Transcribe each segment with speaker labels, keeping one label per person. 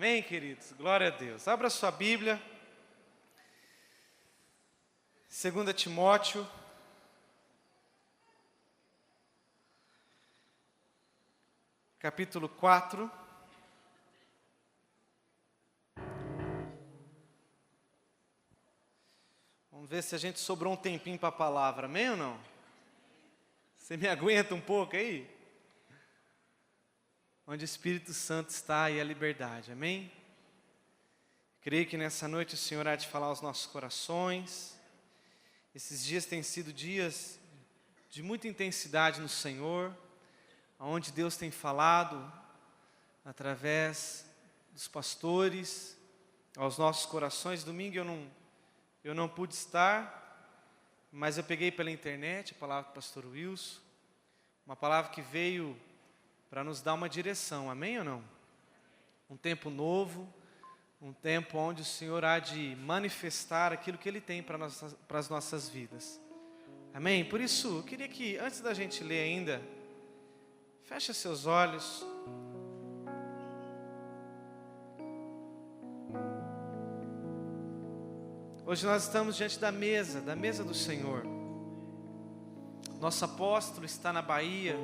Speaker 1: Amém, queridos? Glória a Deus. Abra sua Bíblia. 2 Timóteo. Capítulo 4. Vamos ver se a gente sobrou um tempinho para a palavra, amém ou não? Você me aguenta um pouco aí? Onde o Espírito Santo está e a liberdade, amém? Creio que nessa noite o Senhor há de falar aos nossos corações. Esses dias têm sido dias de muita intensidade no Senhor, onde Deus tem falado através dos pastores aos nossos corações. Domingo eu não pude estar, mas eu peguei pela internet a palavra do pastor Wilson, uma palavra que veio para nos dar uma direção, amém ou não? Um tempo novo, um tempo onde o Senhor há de manifestar aquilo que Ele tem para as nossas vidas, amém? Por isso, eu queria que, antes da gente ler ainda, feche seus olhos. Hoje nós estamos diante da mesa do Senhor. Nosso apóstolo está na Bahia,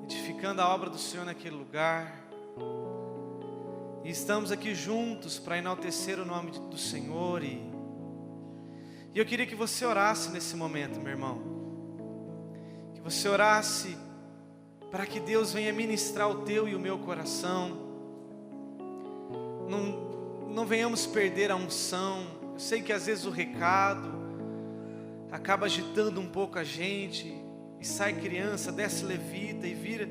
Speaker 1: edificando a obra do Senhor naquele lugar. E estamos aqui juntos para enaltecer o nome do Senhor. E eu queria que você orasse nesse momento, meu irmão. Que você orasse para que Deus venha ministrar o teu e o meu coração. Não venhamos perder a unção. Eu sei que às vezes o recado acaba agitando um pouco a gente, e sai criança, desce levita e vira.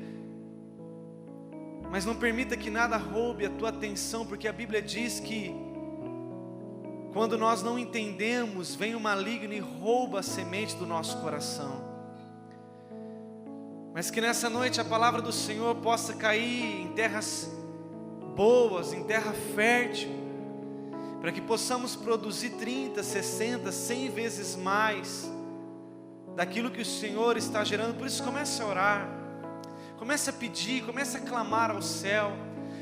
Speaker 1: Mas não permita que nada roube a tua atenção, porque a Bíblia diz que quando nós não entendemos, vem o maligno e rouba a semente do nosso coração. Mas que nessa noite a palavra do Senhor possa cair em terras boas, em terra fértil, para que possamos produzir 30, 60, 100 vezes mais daquilo que o Senhor está gerando. Por isso comece a orar, comece a pedir, comece a clamar ao céu.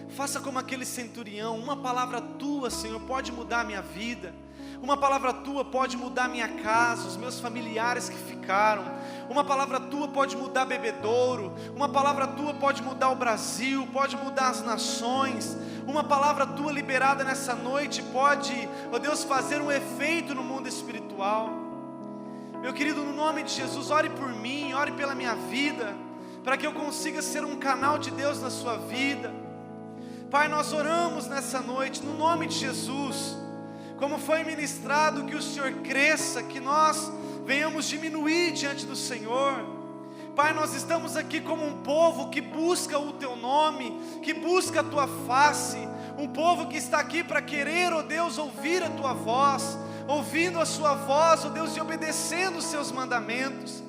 Speaker 1: Faça como aquele centurião. Uma palavra tua, Senhor, pode mudar a minha vida. Uma palavra tua pode mudar a minha casa, os meus familiares que ficaram. Uma palavra tua pode mudar Bebedouro. Uma palavra tua pode mudar o Brasil, pode mudar as nações. Uma palavra tua liberada nessa noite pode, ó Deus, fazer um efeito no mundo espiritual. Meu querido, no nome de Jesus, ore por mim, ore pela minha vida, para que eu consiga ser um canal de Deus na sua vida. Pai, nós oramos nessa noite, no nome de Jesus, como foi ministrado, que o Senhor cresça, que nós venhamos diminuir diante do Senhor. Pai, nós estamos aqui como um povo que busca o Teu nome, que busca a Tua face, um povo que está aqui para querer, ó Deus, ouvir a Tua voz, ouvindo a Sua voz, ó Deus, e obedecendo os Seus mandamentos.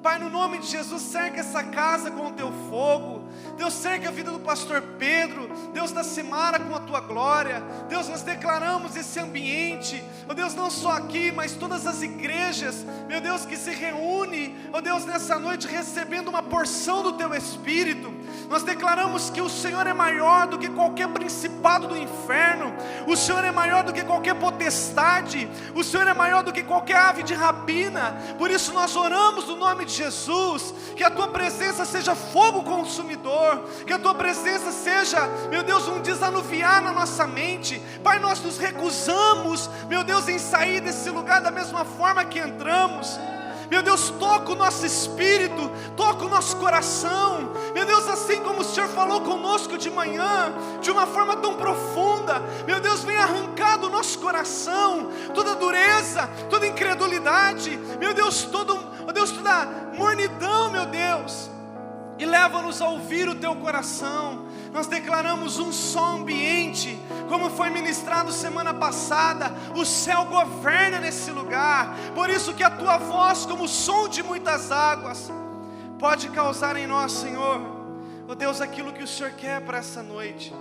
Speaker 1: Pai, no nome de Jesus, cerca essa casa com o Teu fogo. Deus, cerca a vida do pastor Pedro, Deus, da Semara com a Tua glória. Deus, nós declaramos esse ambiente, ó Deus, não só aqui, mas todas as igrejas, meu Deus, que se reúne, ó Deus, nessa noite, recebendo uma porção do Teu Espírito. Nós declaramos que o Senhor é maior do que qualquer principado do inferno, o Senhor é maior do que qualquer potestade, o Senhor é maior do que qualquer ave de rapina. Por isso nós oramos no nome de Jesus, que a Tua presença seja fogo consumidor, que a Tua presença seja, meu Deus, um desanuviar na nossa mente. Pai, nós nos recusamos, meu Deus, em sair desse lugar da mesma forma que entramos. Meu Deus, toca o nosso espírito, toca o nosso coração. Meu Deus, assim como o Senhor falou conosco de manhã, de uma forma tão profunda, meu Deus, vem arrancar do nosso coração toda dureza, toda incredulidade, meu Deus, toda mornidão, meu Deus, e leva-nos a ouvir o Teu coração. Nós declaramos um só ambiente, como foi ministrado semana passada. O céu governa nesse lugar, por isso que a Tua voz, como o som de muitas águas, pode causar em nós, Senhor, ó Deus, aquilo que o Senhor quer para essa noite.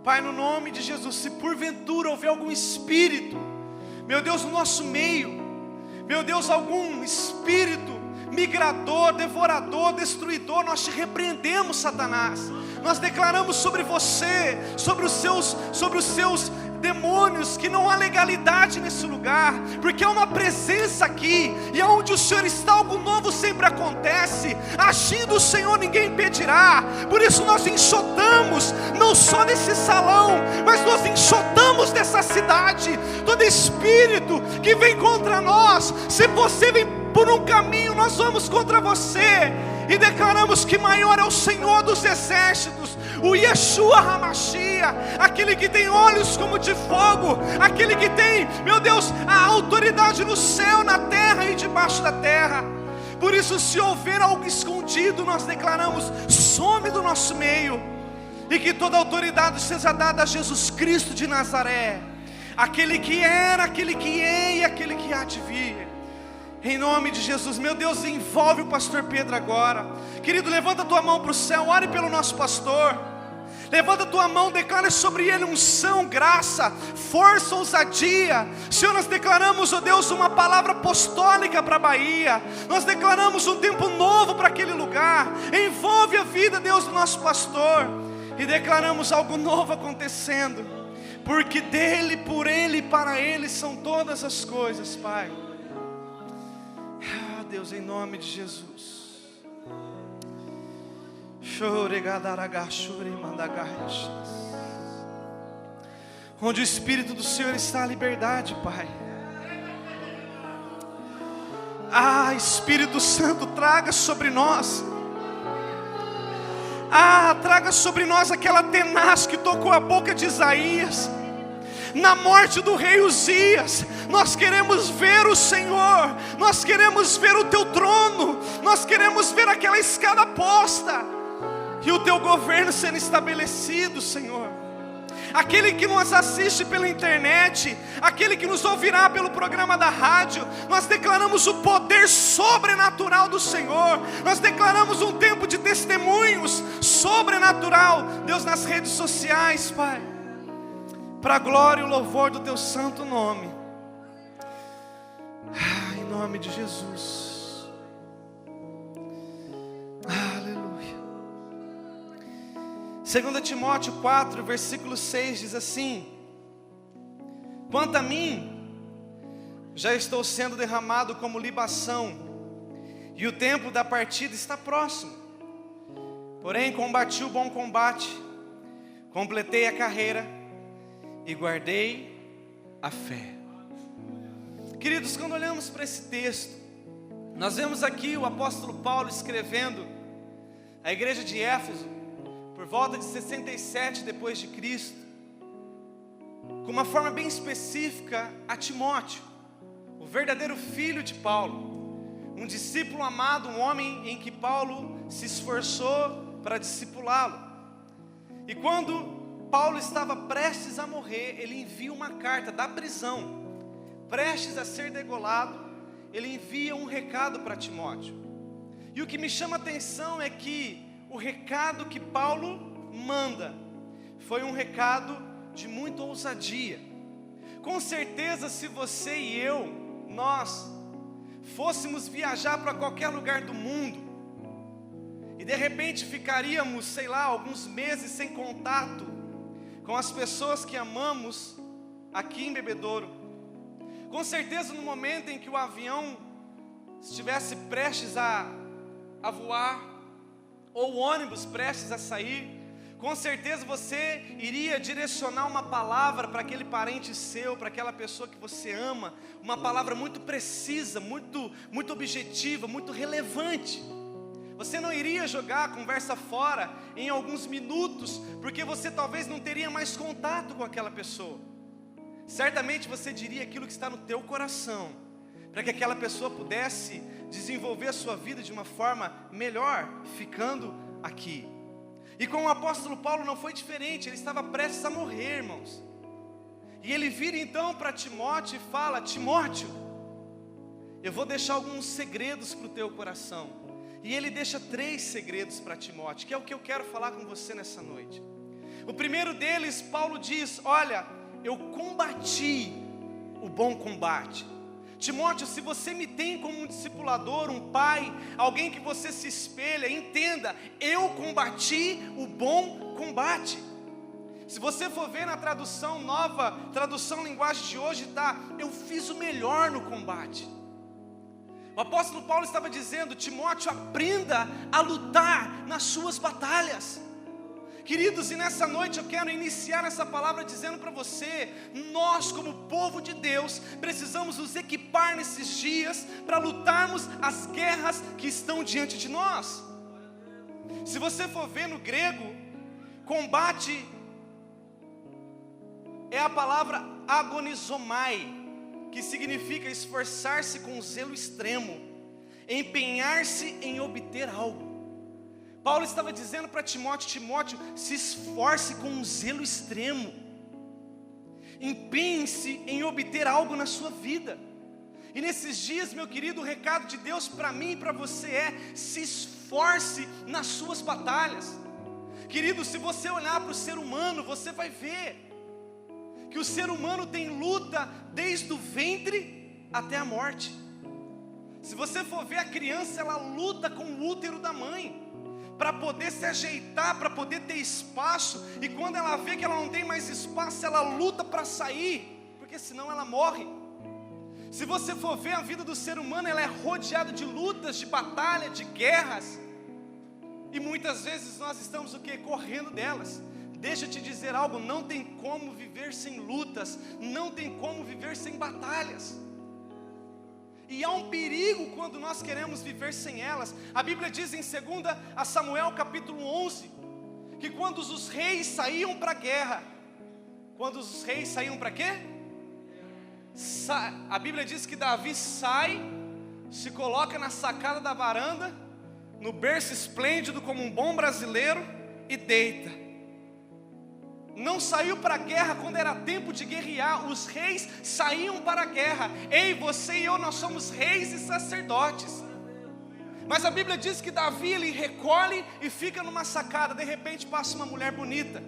Speaker 1: Pai, no nome de Jesus, se porventura houver algum espírito, meu Deus, no nosso meio, meu Deus, algum espírito migrador, devorador, destruidor, nós Te repreendemos, Satanás. Nós declaramos sobre você, sobre os seus demônios, que não há legalidade nesse lugar, porque há uma presença aqui, e onde o Senhor está, algo novo sempre acontece. Agindo o Senhor, ninguém impedirá. Por isso nós enxotamos, não só nesse salão, mas nós enxotamos dessa cidade todo espírito que vem contra nós. Se você vem por um caminho, nós vamos contra você, e declaramos que maior é o Senhor dos exércitos, o Yeshua HaMashiach, aquele que tem olhos como de fogo, aquele que tem, meu Deus, a autoridade no céu, na terra e debaixo da terra. Por isso, se houver algo escondido, nós declaramos: some do nosso meio, e que toda autoridade seja dada a Jesus Cristo de Nazaré, aquele que era, aquele que é e aquele que há de vir. Em nome de Jesus, meu Deus, envolve o pastor Pedro agora. Querido, levanta a tua mão para o céu, ore pelo nosso pastor. Levanta a tua mão, declara sobre ele unção, graça, força, ousadia. Senhor, nós declaramos, ó Deus, uma palavra apostólica para a Bahia. Nós declaramos um tempo novo para aquele lugar. Envolve a vida, Deus, do nosso pastor. E declaramos algo novo acontecendo, porque dele, por ele e para ele são todas as coisas, Pai. Deus, em nome de Jesus. Onde o Espírito do Senhor está, a liberdade, Pai. Espírito Santo, traga sobre nós. Traga sobre nós aquela tenaz que tocou a boca de Isaías na morte do rei Uzias. Nós queremos ver o Senhor, nós queremos ver o teu trono, nós queremos ver aquela escada posta e o teu governo sendo estabelecido, Senhor. Aquele que nos assiste pela internet, aquele que nos ouvirá pelo programa da rádio, nós declaramos o poder sobrenatural do Senhor. Nós declaramos um tempo de testemunhos sobrenatural, Deus, nas redes sociais, Pai, para a glória e o louvor do teu santo nome. Em nome de Jesus. Aleluia. 2 Timóteo 4, versículo 6 diz assim: quanto a mim, já estou sendo derramado como libação, e o tempo da partida está próximo. Porém combati o bom combate, completei a carreira e guardei a fé. Queridos, quando olhamos para esse texto, nós vemos aqui o apóstolo Paulo escrevendo à igreja de Éfeso, por volta de 67 depois de Cristo, com uma forma bem específica a Timóteo, o verdadeiro filho de Paulo, um discípulo amado, um homem em que Paulo se esforçou para discipulá-lo. E quando Paulo estava prestes a morrer, ele envia uma carta da prisão, prestes a ser degolado, ele envia um recado para Timóteo. E o que me chama a atenção é que o recado que Paulo manda foi um recado de muita ousadia. Com certeza, se você e eu, nós fôssemos viajar para qualquer lugar do mundo, e de repente ficaríamos, sei lá, alguns meses sem contato com as pessoas que amamos aqui em Bebedouro, com certeza no momento em que o avião estivesse prestes a voar, ou o ônibus prestes a sair, com certeza você iria direcionar uma palavra para aquele parente seu, para aquela pessoa que você ama, uma palavra muito precisa, muito objetiva, muito relevante. Você não iria jogar a conversa fora em alguns minutos, porque você talvez não teria mais contato com aquela pessoa. Certamente você diria aquilo que está no teu coração, para que aquela pessoa pudesse desenvolver a sua vida de uma forma melhor, ficando aqui. E com o apóstolo Paulo não foi diferente, ele estava prestes a morrer, irmãos. E ele vira então para Timóteo e fala: Timóteo, eu vou deixar alguns segredos para o teu coração. E ele deixa 3 segredos para Timóteo, que é o que eu quero falar com você nessa noite. O primeiro deles, Paulo diz: olha, eu combati o bom combate. Timóteo, se você me tem como um discipulador, um pai, alguém que você se espelha, entenda, eu combati o bom combate. Se você for ver na tradução nova, tradução linguagem de hoje, tá, eu fiz o melhor no combate. O apóstolo Paulo estava dizendo, Timóteo, aprenda a lutar nas suas batalhas. Queridos, e nessa noite eu quero iniciar essa palavra dizendo para você, nós como povo de Deus, precisamos nos equipar nesses dias, para lutarmos as guerras que estão diante de nós. Se você for ver no grego, combate é a palavra agonizomai, que significa esforçar-se com zelo extremo, empenhar-se em obter algo. Paulo estava dizendo para Timóteo, Timóteo, se esforce com um zelo extremo, empenhe-se em obter algo na sua vida. E nesses dias, meu querido, o recado de Deus para mim e para você é, se esforce nas suas batalhas. Querido, se você olhar para o ser humano, você vai ver que o ser humano tem luta desde o ventre até a morte. Se você for ver a criança, ela luta com o útero da mãe, para poder se ajeitar, para poder ter espaço, e quando ela vê que ela não tem mais espaço, ela luta para sair, porque senão ela morre. Se você for ver a vida do ser humano, ela é rodeada de lutas, de batalha, de guerras, e muitas vezes nós estamos o quê? Correndo delas. Deixa eu te dizer algo, não tem como viver sem lutas, não tem como viver sem batalhas. E há um perigo quando nós queremos viver sem elas. A Bíblia diz em 2 Samuel capítulo 11, que quando os reis saíam para a guerra, quando os reis saíam para quê? A Bíblia diz que Davi sai, se coloca na sacada da varanda, no berço esplêndido como um bom brasileiro e deita. Não saiu para a guerra quando era tempo de guerrear. Os reis saíam para a guerra. Ei, você e eu, nós somos reis e sacerdotes. Mas a Bíblia diz que Davi, ele recolhe e fica numa sacada. De repente passa uma mulher bonita.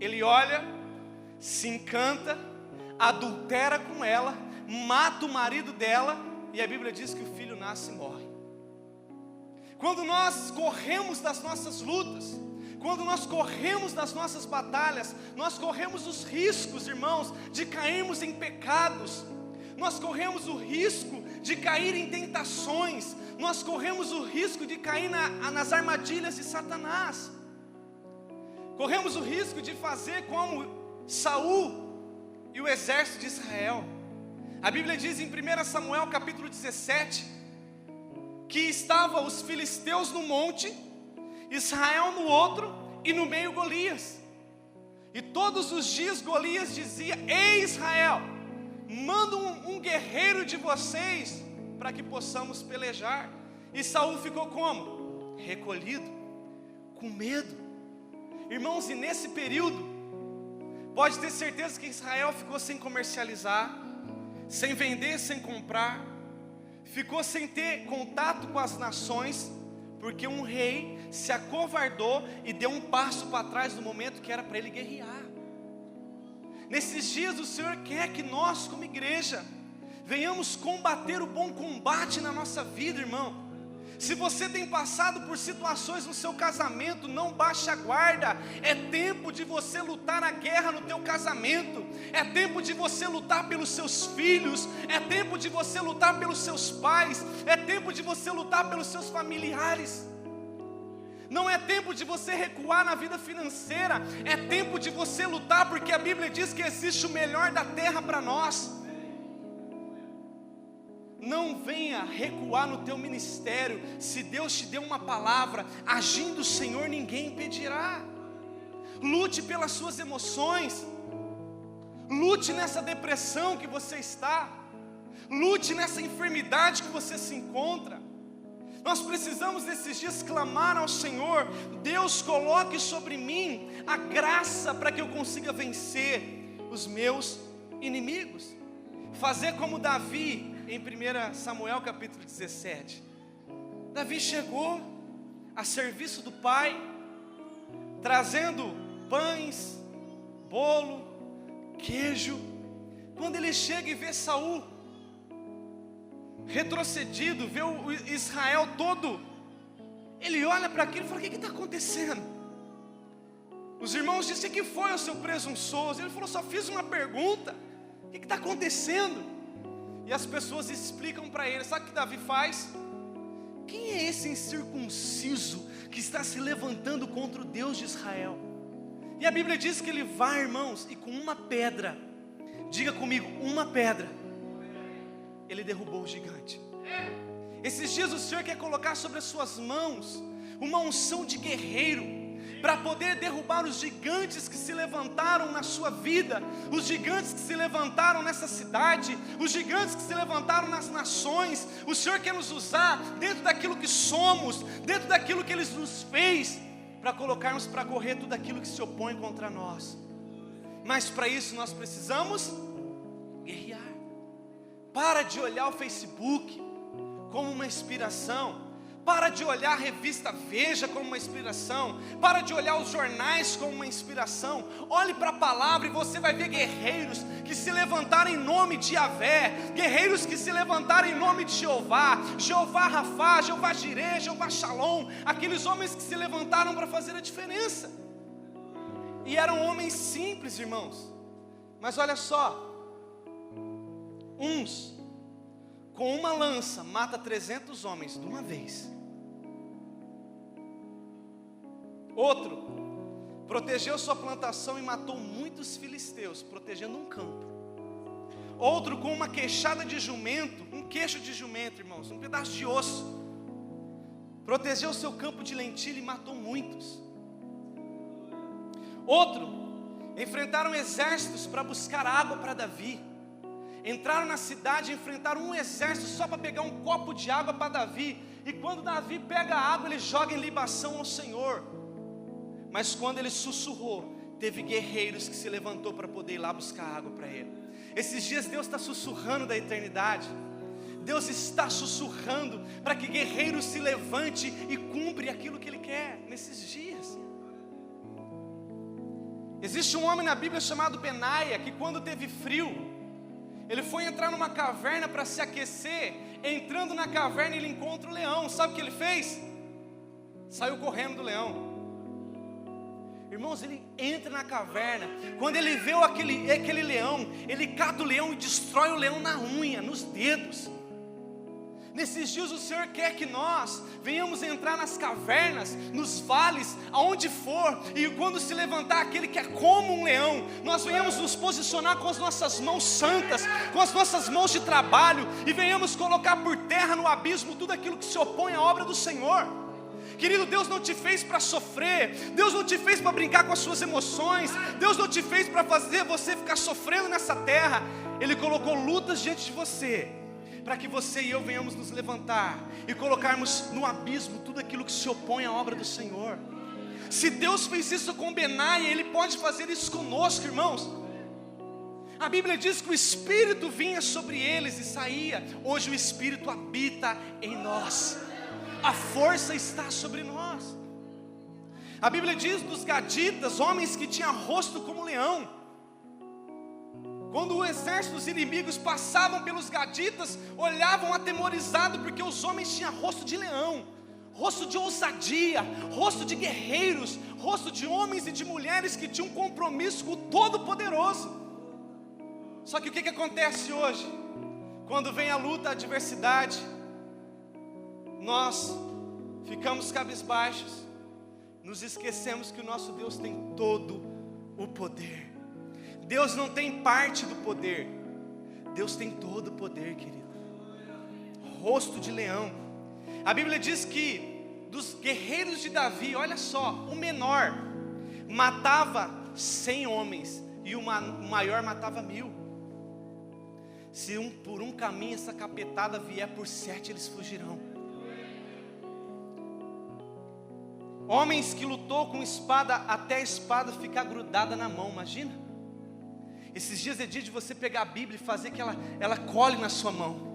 Speaker 1: Ele olha, se encanta, adultera com ela, mata o marido dela, e a Bíblia diz que o filho nasce e morre. Quando nós corremos das nossas lutas, quando nós corremos das nossas batalhas, nós corremos os riscos, irmãos, de cairmos em pecados. Nós corremos o risco de cair em tentações. Nós corremos o risco de cair nas armadilhas de Satanás. Corremos o risco de fazer como Saul e o exército de Israel. A Bíblia diz em 1 Samuel capítulo 17, que estavam os filisteus no monte, Israel no outro, e no meio Golias. E todos os dias Golias dizia, ei Israel, manda um guerreiro de vocês, para que possamos pelejar. E Saul ficou como? Recolhido, com medo. Irmãos, e nesse período, pode ter certeza que Israel ficou sem comercializar, sem vender, sem comprar, ficou sem ter contato com as nações, porque um rei se acovardou e deu um passo para trás no momento que era para ele guerrear. Nesses dias o Senhor quer que nós, como igreja, venhamos combater o bom combate na nossa vida, irmão. Se você tem passado por situações no seu casamento, não baixe a guarda. É tempo de você lutar a guerra no teu casamento. É tempo de você lutar pelos seus filhos. É tempo de você lutar pelos seus pais. É tempo de você lutar pelos seus familiares. Não é tempo de você recuar na vida financeira. É tempo de você lutar, porque a Bíblia diz que existe o melhor da terra para nós. Não venha recuar no teu ministério. Se Deus te deu uma palavra, agindo o Senhor, ninguém impedirá. Lute pelas suas emoções. Lute nessa depressão que você está. Lute nessa enfermidade que você se encontra. Nós precisamos nesses dias clamar ao Senhor: Deus, coloque sobre mim a graça para que eu consiga vencer os meus inimigos. Fazer como Davi em 1 Samuel capítulo 17. Davi chegou a serviço do pai, trazendo pães, bolo, queijo. Quando ele chega e vê Saul, retrocedido, vê o Israel todo, ele olha para aquilo e fala: o que está acontecendo? Os irmãos dizem: o que foi, o seu presunçoso? Ele falou: só fiz uma pergunta, o que está acontecendo? E as pessoas explicam para ele. Sabe o que Davi faz? Quem é esse incircunciso que está se levantando contra o Deus de Israel? E a Bíblia diz que ele vai, irmãos, e com uma pedra, diga comigo, uma pedra, ele derrubou o gigante. Esses dias o Senhor quer colocar sobre as suas mãos uma unção de guerreiro, para poder derrubar os gigantes que se levantaram na sua vida, os gigantes que se levantaram nessa cidade, os gigantes que se levantaram nas nações. O Senhor quer nos usar dentro daquilo que somos, dentro daquilo que Ele nos fez, para colocarmos para correr tudo aquilo que se opõe contra nós. Mas para isso nós precisamos guerrear. Para de olhar o Facebook como uma inspiração. Para de olhar a revista Veja como uma inspiração. Para de olhar os jornais como uma inspiração. Olhe para a palavra e você vai ver guerreiros que se levantaram em nome de Yahvé, guerreiros que se levantaram em nome de Jeová, Jeová Rafá, Jeová Jireh, Jeová Shalom, aqueles homens que se levantaram para fazer a diferença. E eram homens simples, irmãos. Mas olha só, uns com uma lança mata 300 homens de uma vez. Outro protegeu sua plantação e matou muitos filisteus, protegendo um campo. Outro com uma queixada de jumento, um queixo de jumento, irmãos, um pedaço de osso, protegeu seu campo de lentilha e matou muitos. Outro enfrentaram exércitos para buscar água para Davi. Entraram na cidade e enfrentaram um exército só para pegar um copo de água para Davi. E quando Davi pega a água, ele joga em libação ao Senhor. Mas quando ele sussurrou, teve guerreiros que se levantou para poder ir lá buscar água para ele. Esses dias Deus está sussurrando da eternidade. Deus está sussurrando para que guerreiros se levante e cumpre aquilo que Ele quer nesses dias. Existe um homem na Bíblia chamado Benaia, que quando teve frio, ele foi entrar numa caverna para se aquecer. Entrando na caverna, ele encontra o leão. Sabe o que ele fez? Saiu correndo do leão. Irmãos, ele entra na caverna. Quando ele vê aquele leão, ele cata o leão e destrói o leão na unha, nos dedos. Nesses dias o Senhor quer que nós venhamos entrar nas cavernas, nos vales, aonde for, e quando se levantar aquele que é como um leão, nós venhamos nos posicionar com as nossas mãos santas, com as nossas mãos de trabalho, e venhamos colocar por terra no abismo tudo aquilo que se opõe à obra do Senhor. Querido, Deus não te fez para sofrer, Deus não te fez para brincar com as suas emoções, Deus não te fez para fazer você ficar sofrendo nessa terra. Ele colocou lutas diante de você, para que você e eu venhamos nos levantar e colocarmos no abismo tudo aquilo que se opõe à obra do Senhor. Se Deus fez isso com Benaia, Ele pode fazer isso conosco, irmãos. A Bíblia diz que o Espírito vinha sobre eles e saía. Hoje o Espírito habita em nós. A força está sobre nós. A Bíblia diz dos gaditas, homens que tinham rosto como leão. Quando o exército dos inimigos passavam pelos gaditas, olhavam atemorizados, porque os homens tinham rosto de leão, rosto de ousadia, rosto de guerreiros, rosto de homens e de mulheres que tinham um compromisso com o Todo-Poderoso. Só que o que acontece hoje? Quando vem a luta, a adversidade, nós ficamos cabisbaixos, nos esquecemos que o nosso Deus tem todo o poder. Deus não tem parte do poder, Deus tem todo o poder, querido. Rosto de leão. A Bíblia diz que dos guerreiros de Davi, olha só, o menor matava 100 homens e o maior matava 1000. Se por um caminho essa capetada vier, por 7 eles fugirão. Homens que lutou com espada até a espada ficar grudada na mão, imagina. Esses dias é dia de você pegar a Bíblia e fazer que ela cole na sua mão.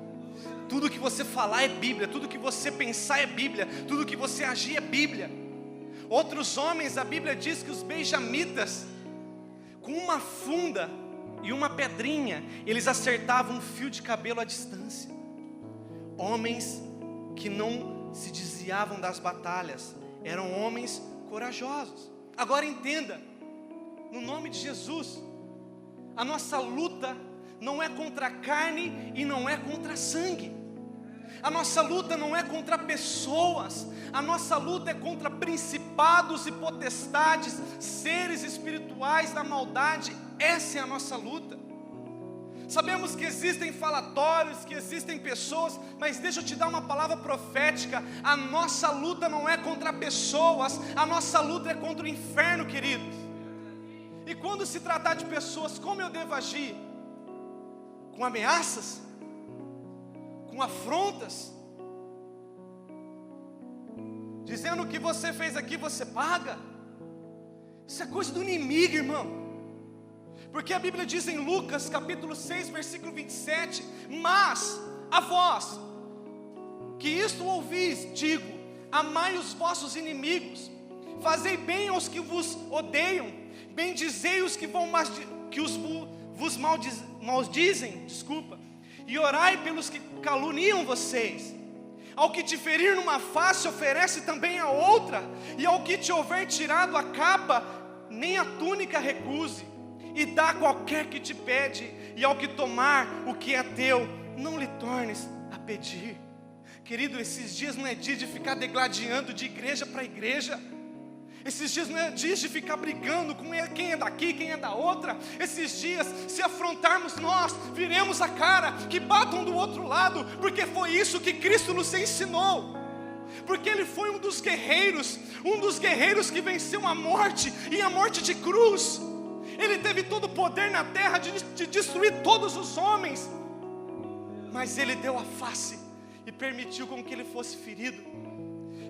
Speaker 1: Tudo que você falar é Bíblia, tudo que você pensar é Bíblia, tudo que você agir é Bíblia. Outros homens, a Bíblia diz que os benjamitas, com uma funda e uma pedrinha, eles acertavam um fio de cabelo à distância. homens que não se desviavam das batalhas, eram homens corajosos. Agora entenda, no nome de Jesus, a nossa luta não é contra a carne e não é contra sangue. A nossa luta não é contra pessoas, a nossa luta é contra principados e potestades, seres espirituais da maldade. Essa é a nossa luta. Sabemos que existem falatórios, que existem pessoas, mas deixa eu te dar uma palavra profética. A nossa luta não é contra pessoas, a nossa luta é contra o inferno, queridos. E quando se tratar de pessoas, como eu devo agir? Com ameaças? Com afrontas? Dizendo que você fez aqui, você paga? Isso é coisa do inimigo, irmão. Porque a Bíblia diz em Lucas capítulo 6, versículo 27, mas a vós, que isto ouvis, digo, amai os vossos inimigos, fazei bem aos que vos odeiam, bendizei os que vos maldizem, e orai pelos que caluniam vocês. Ao que te ferir numa face, oferece também a outra, e ao que te houver tirado a capa, nem a túnica recuse. E dá a qualquer que te pede, e ao que tomar o que é teu, não lhe tornes a pedir. Querido, esses dias não é dia de ficar degladiando de igreja para igreja. Esses dias não é dia de ficar brigando com quem é daqui, quem é da outra. Esses dias, se afrontarmos nós, viremos a cara, que batam do outro lado, porque foi isso que Cristo nos ensinou. Porque Ele foi um dos guerreiros que venceu a morte, e a morte de cruz. Ele teve todo o poder na terra de destruir todos os homens, mas Ele deu a face e permitiu com que Ele fosse ferido.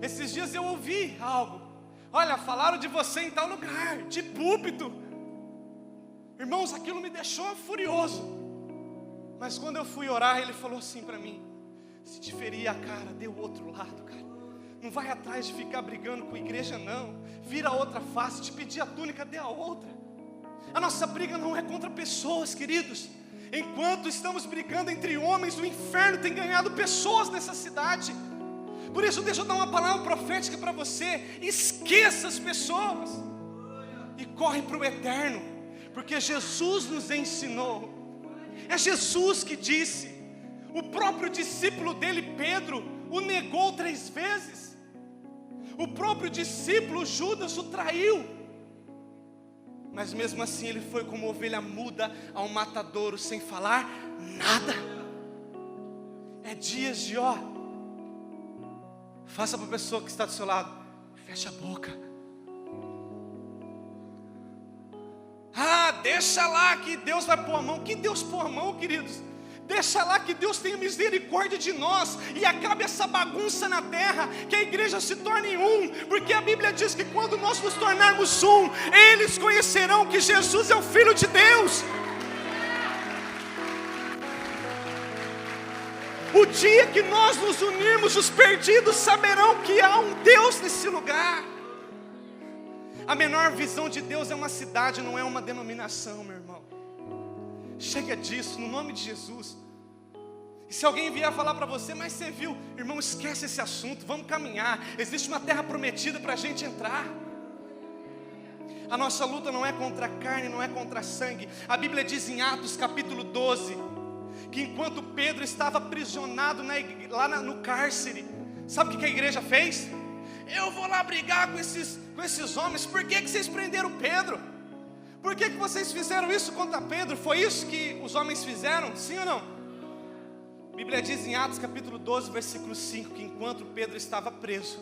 Speaker 1: Esses dias eu ouvi algo. Olha, falaram de você em tal lugar, de púlpito. Irmãos, aquilo me deixou furioso. Mas quando eu fui orar, Ele falou assim para mim: se te ferir a cara, dê o outro lado, cara. Não vai atrás de ficar brigando com a igreja, não. Vira a outra face, te pedir a túnica, dê a outra. A nossa briga não é contra pessoas, queridos. Enquanto estamos brigando entre homens, o inferno tem ganhado pessoas nessa cidade. Por isso, deixa eu dar uma palavra profética para você. Esqueça as pessoas e corre para o eterno, porque Jesus nos ensinou. É Jesus que disse. O próprio discípulo dele, Pedro, o negou 3 vezes. O próprio discípulo Judas o traiu. Mas mesmo assim ele foi como ovelha muda ao matadouro, sem falar nada. É dias de faça para a pessoa que está do seu lado: fecha a boca. Deixa lá que Deus vai pôr a mão. Que Deus pôr a mão, queridos? Deixa lá que Deus tenha misericórdia de nós e acabe essa bagunça na terra, que a igreja se torne um, porque a Bíblia diz que quando nós nos tornarmos um, eles conhecerão que Jesus é o Filho de Deus. O dia que nós nos unirmos, os perdidos saberão que há um Deus nesse lugar. A menor visão de Deus é uma cidade, não é uma denominação, meu irmão. Chega disso, no nome de Jesus. E se alguém vier falar para você: mas você viu, irmão, esquece esse assunto, vamos caminhar. Existe uma terra prometida para a gente entrar. A nossa luta não é contra a carne, não é contra sangue. A Bíblia diz em Atos capítulo 12, que enquanto Pedro estava aprisionado lá no cárcere, sabe o que a igreja fez? Eu vou lá brigar com esses homens. Por que vocês prenderam Pedro? Por que vocês fizeram isso contra Pedro? Foi isso que os homens fizeram? Sim ou não? A Bíblia diz em Atos capítulo 12, versículo 5, que enquanto Pedro estava preso,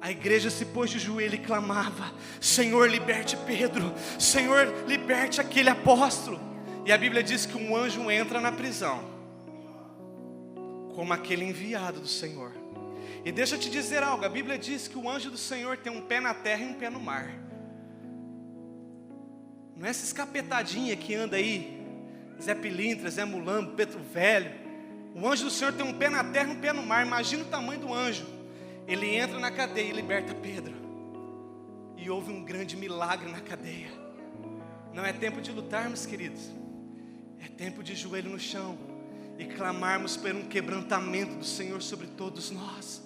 Speaker 1: a igreja se pôs de joelho e clamava: Senhor, liberte Pedro, Senhor, liberte aquele apóstolo. E a Bíblia diz que um anjo entra na prisão como aquele enviado do Senhor. E deixa eu te dizer algo, a Bíblia diz que o anjo do Senhor tem um pé na terra e um pé no mar. Não é essa escapetadinha que anda aí, Zé Pilintra, Zé Mulambo, Pedro Velho. O anjo do Senhor tem um pé na terra e um pé no mar. Imagina o tamanho do anjo. Ele entra na cadeia e liberta Pedro. E houve um grande milagre na cadeia. Não é tempo de lutarmos, queridos. É tempo de joelho no chão e clamarmos por um quebrantamento do Senhor sobre todos nós.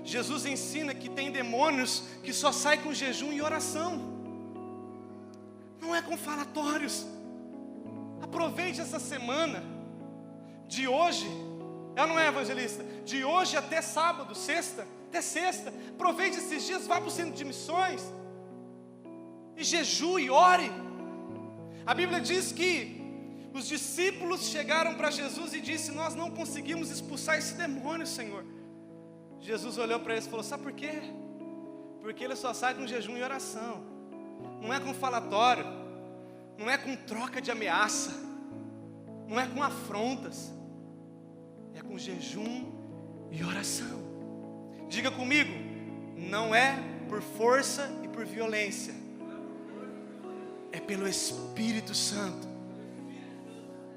Speaker 1: Jesus ensina que tem demônios que só saem com jejum e oração, não é com falatórios. Aproveite essa semana, de hoje, não é, evangelista? De hoje até sábado, até sexta, aproveite esses dias, vá para o centro de missões, e jejue, ore. A Bíblia diz que os discípulos chegaram para Jesus e disse: nós não conseguimos expulsar esse demônio, Senhor. Jesus olhou para eles e falou: sabe por quê? Porque ele só sai com jejum e oração, não é com falatório, não é com troca de ameaça, não é com afrontas, é com jejum e oração. Diga comigo: não é por força e por violência, é pelo Espírito Santo.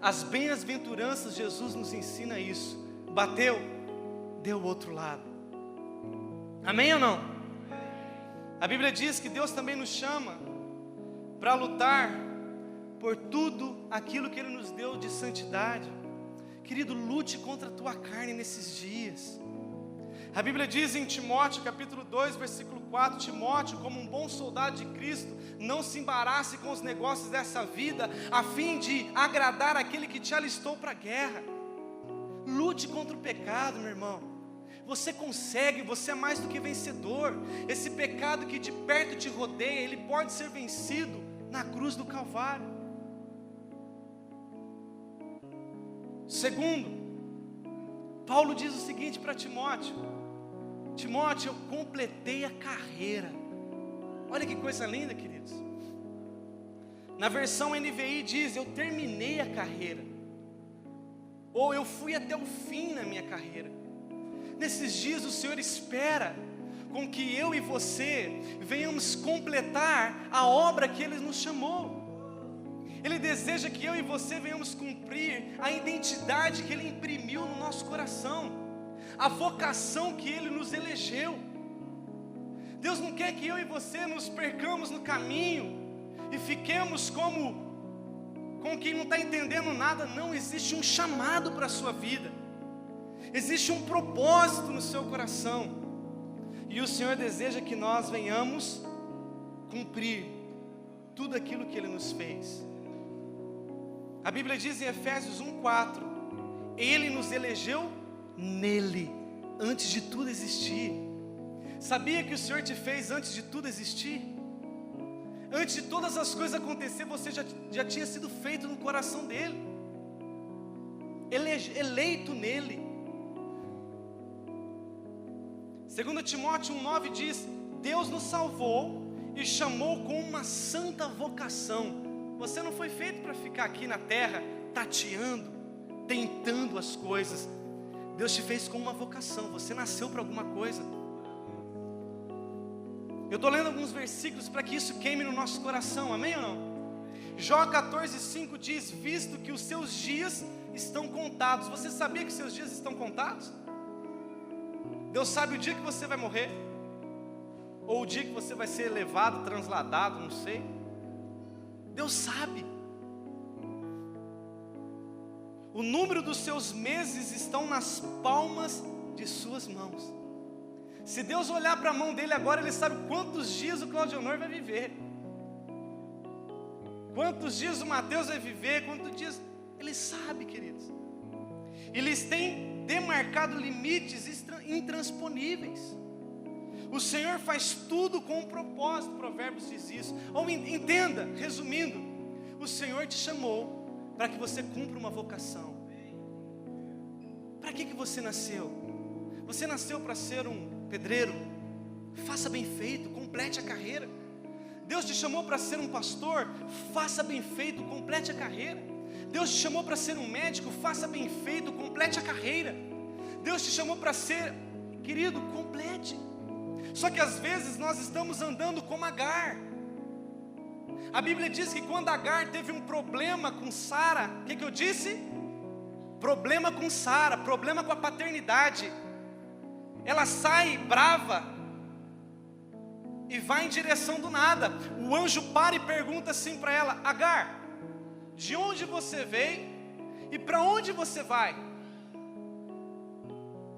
Speaker 1: As bem-aventuranças, Jesus nos ensina isso. Bateu, deu o outro lado. Amém ou não? A Bíblia diz que Deus também nos chama para lutar por tudo aquilo que Ele nos deu de santidade. Querido, lute contra a tua carne nesses dias. A Bíblia diz em Timóteo, capítulo 2, versículo 4, Timóteo, como um bom soldado de Cristo, não se embarace com os negócios dessa vida, a fim de agradar aquele que te alistou para a guerra. Lute contra o pecado, meu irmão. Você consegue, você é mais do que vencedor. Esse pecado que de perto te rodeia, ele pode ser vencido na cruz do Calvário. Segundo, Paulo diz o seguinte para Timóteo: Timóteo, eu completei a carreira. Olha que coisa linda, queridos. Na versão NVI diz: eu terminei a carreira, ou eu fui até o fim na minha carreira. Nesses dias o Senhor espera com que eu e você venhamos completar a obra que Ele nos chamou. Ele deseja que eu e você venhamos cumprir a identidade que Ele imprimiu no nosso coração, a vocação que Ele nos elegeu. Deus não quer que eu e você nos percamos no caminho e fiquemos como quem não está entendendo nada. Não, existe um chamado para a sua vida, existe um propósito no seu coração, e o Senhor deseja que nós venhamos cumprir tudo aquilo que Ele nos fez. A Bíblia diz em Efésios 1:4, Ele nos elegeu nele, antes de tudo existir. Sabia que o Senhor te fez antes de tudo existir? Antes de todas as coisas acontecer, você já tinha sido feito no coração dEle, eleito nele. 2 Timóteo 1:9 diz: Deus nos salvou e chamou com uma santa vocação. Você não foi feito para ficar aqui na terra tateando, tentando as coisas. Deus te fez com uma vocação, você nasceu para alguma coisa. Eu estou lendo alguns versículos para que isso queime no nosso coração, amém ou não? Jó 14:5 diz: visto que os seus dias estão contados. Você sabia que seus dias estão contados? Deus sabe o dia que você vai morrer, ou o dia que você vai ser levado, transladado, não sei. Deus sabe. O número dos seus meses estão nas palmas de suas mãos. Se Deus olhar para a mão dele agora, Ele sabe quantos dias o Claudionor vai viver, quantos dias o Mateus vai viver, quantos dias. Ele sabe, queridos. Eles têm demarcado limites intransponíveis. O Senhor faz tudo com um propósito. Provérbios diz isso. Ou entenda, resumindo, o Senhor te chamou para que você cumpra uma vocação. Para que você nasceu? Você nasceu para ser um pedreiro? Faça bem feito, complete a carreira. Deus te chamou para ser um pastor? Faça bem feito, complete a carreira. Deus te chamou para ser um médico? Faça bem feito, complete a carreira. Deus te chamou para ser, querido, complete. Só que às vezes nós estamos andando como Agar. A Bíblia diz que quando Agar teve um problema com Sara, o que eu disse? Problema com Sara, problema com a paternidade. Ela sai brava e vai em direção do nada. O anjo para e pergunta assim para ela: Agar, de onde você veio E para onde você vai?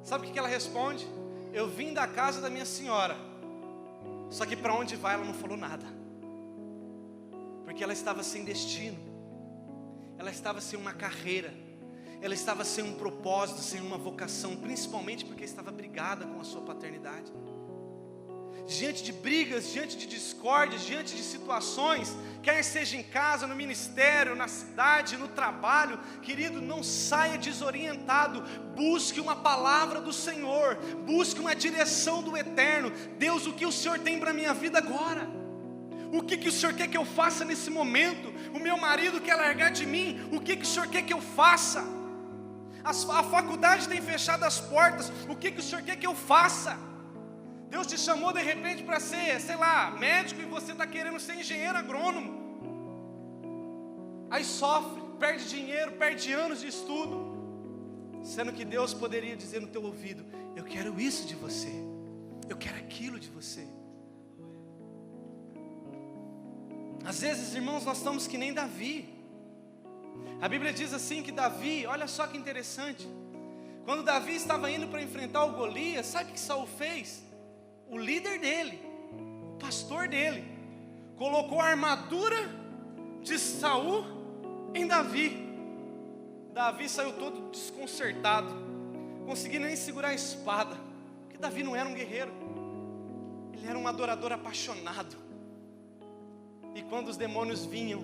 Speaker 1: Sabe o que ela responde? Eu vim da casa da minha senhora. Só que para onde vai ela não falou nada. Porque ela estava sem destino. Ela estava sem uma carreira. Ela estava sem um propósito, sem uma vocação. Principalmente porque estava brigada com a sua paternidade. Diante de brigas, diante de discórdias, diante de situações, quer seja em casa, no ministério, na cidade, no trabalho, querido, não saia desorientado, busque uma palavra do Senhor, busque uma direção do Eterno. Deus, o que o Senhor tem para a minha vida agora? O que o Senhor quer que eu faça nesse momento? O meu marido quer largar de mim, o que o Senhor quer que eu faça? A faculdade tem fechado as portas, o que o Senhor quer que eu faça? Deus te chamou de repente para ser, sei lá, médico, e você está querendo ser engenheiro agrônomo. Aí sofre, perde dinheiro, perde anos de estudo. Sendo que Deus poderia dizer no teu ouvido: eu quero isso de você, eu quero aquilo de você. Às vezes, irmãos, nós estamos que nem Davi. A Bíblia diz assim que Davi, olha só que interessante, quando Davi estava indo para enfrentar o Golias, sabe o que Saul fez? O líder dele, o pastor dele, colocou a armadura de Saul em Davi. Davi saiu todo desconcertado, conseguindo nem segurar a espada, porque Davi não era um guerreiro, ele era um adorador apaixonado. E quando os demônios vinham,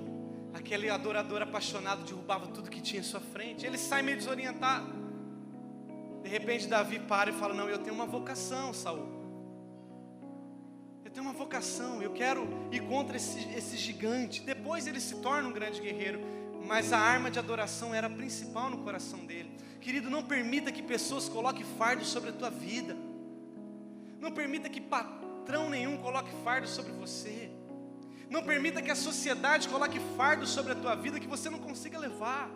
Speaker 1: aquele adorador apaixonado derrubava tudo que tinha à sua frente. Ele sai meio desorientado. De repente Davi para e fala: não, eu tenho uma vocação, Saul. Eu tenho uma vocação, eu quero ir contra esse gigante. Depois ele se torna um grande guerreiro, mas a arma de adoração era a principal no coração dele. Querido, não permita que pessoas coloquem fardo sobre a tua vida. Não permita que patrão nenhum coloque fardo sobre você. Não permita que a sociedade coloque fardo sobre a tua vida que você não consiga levar.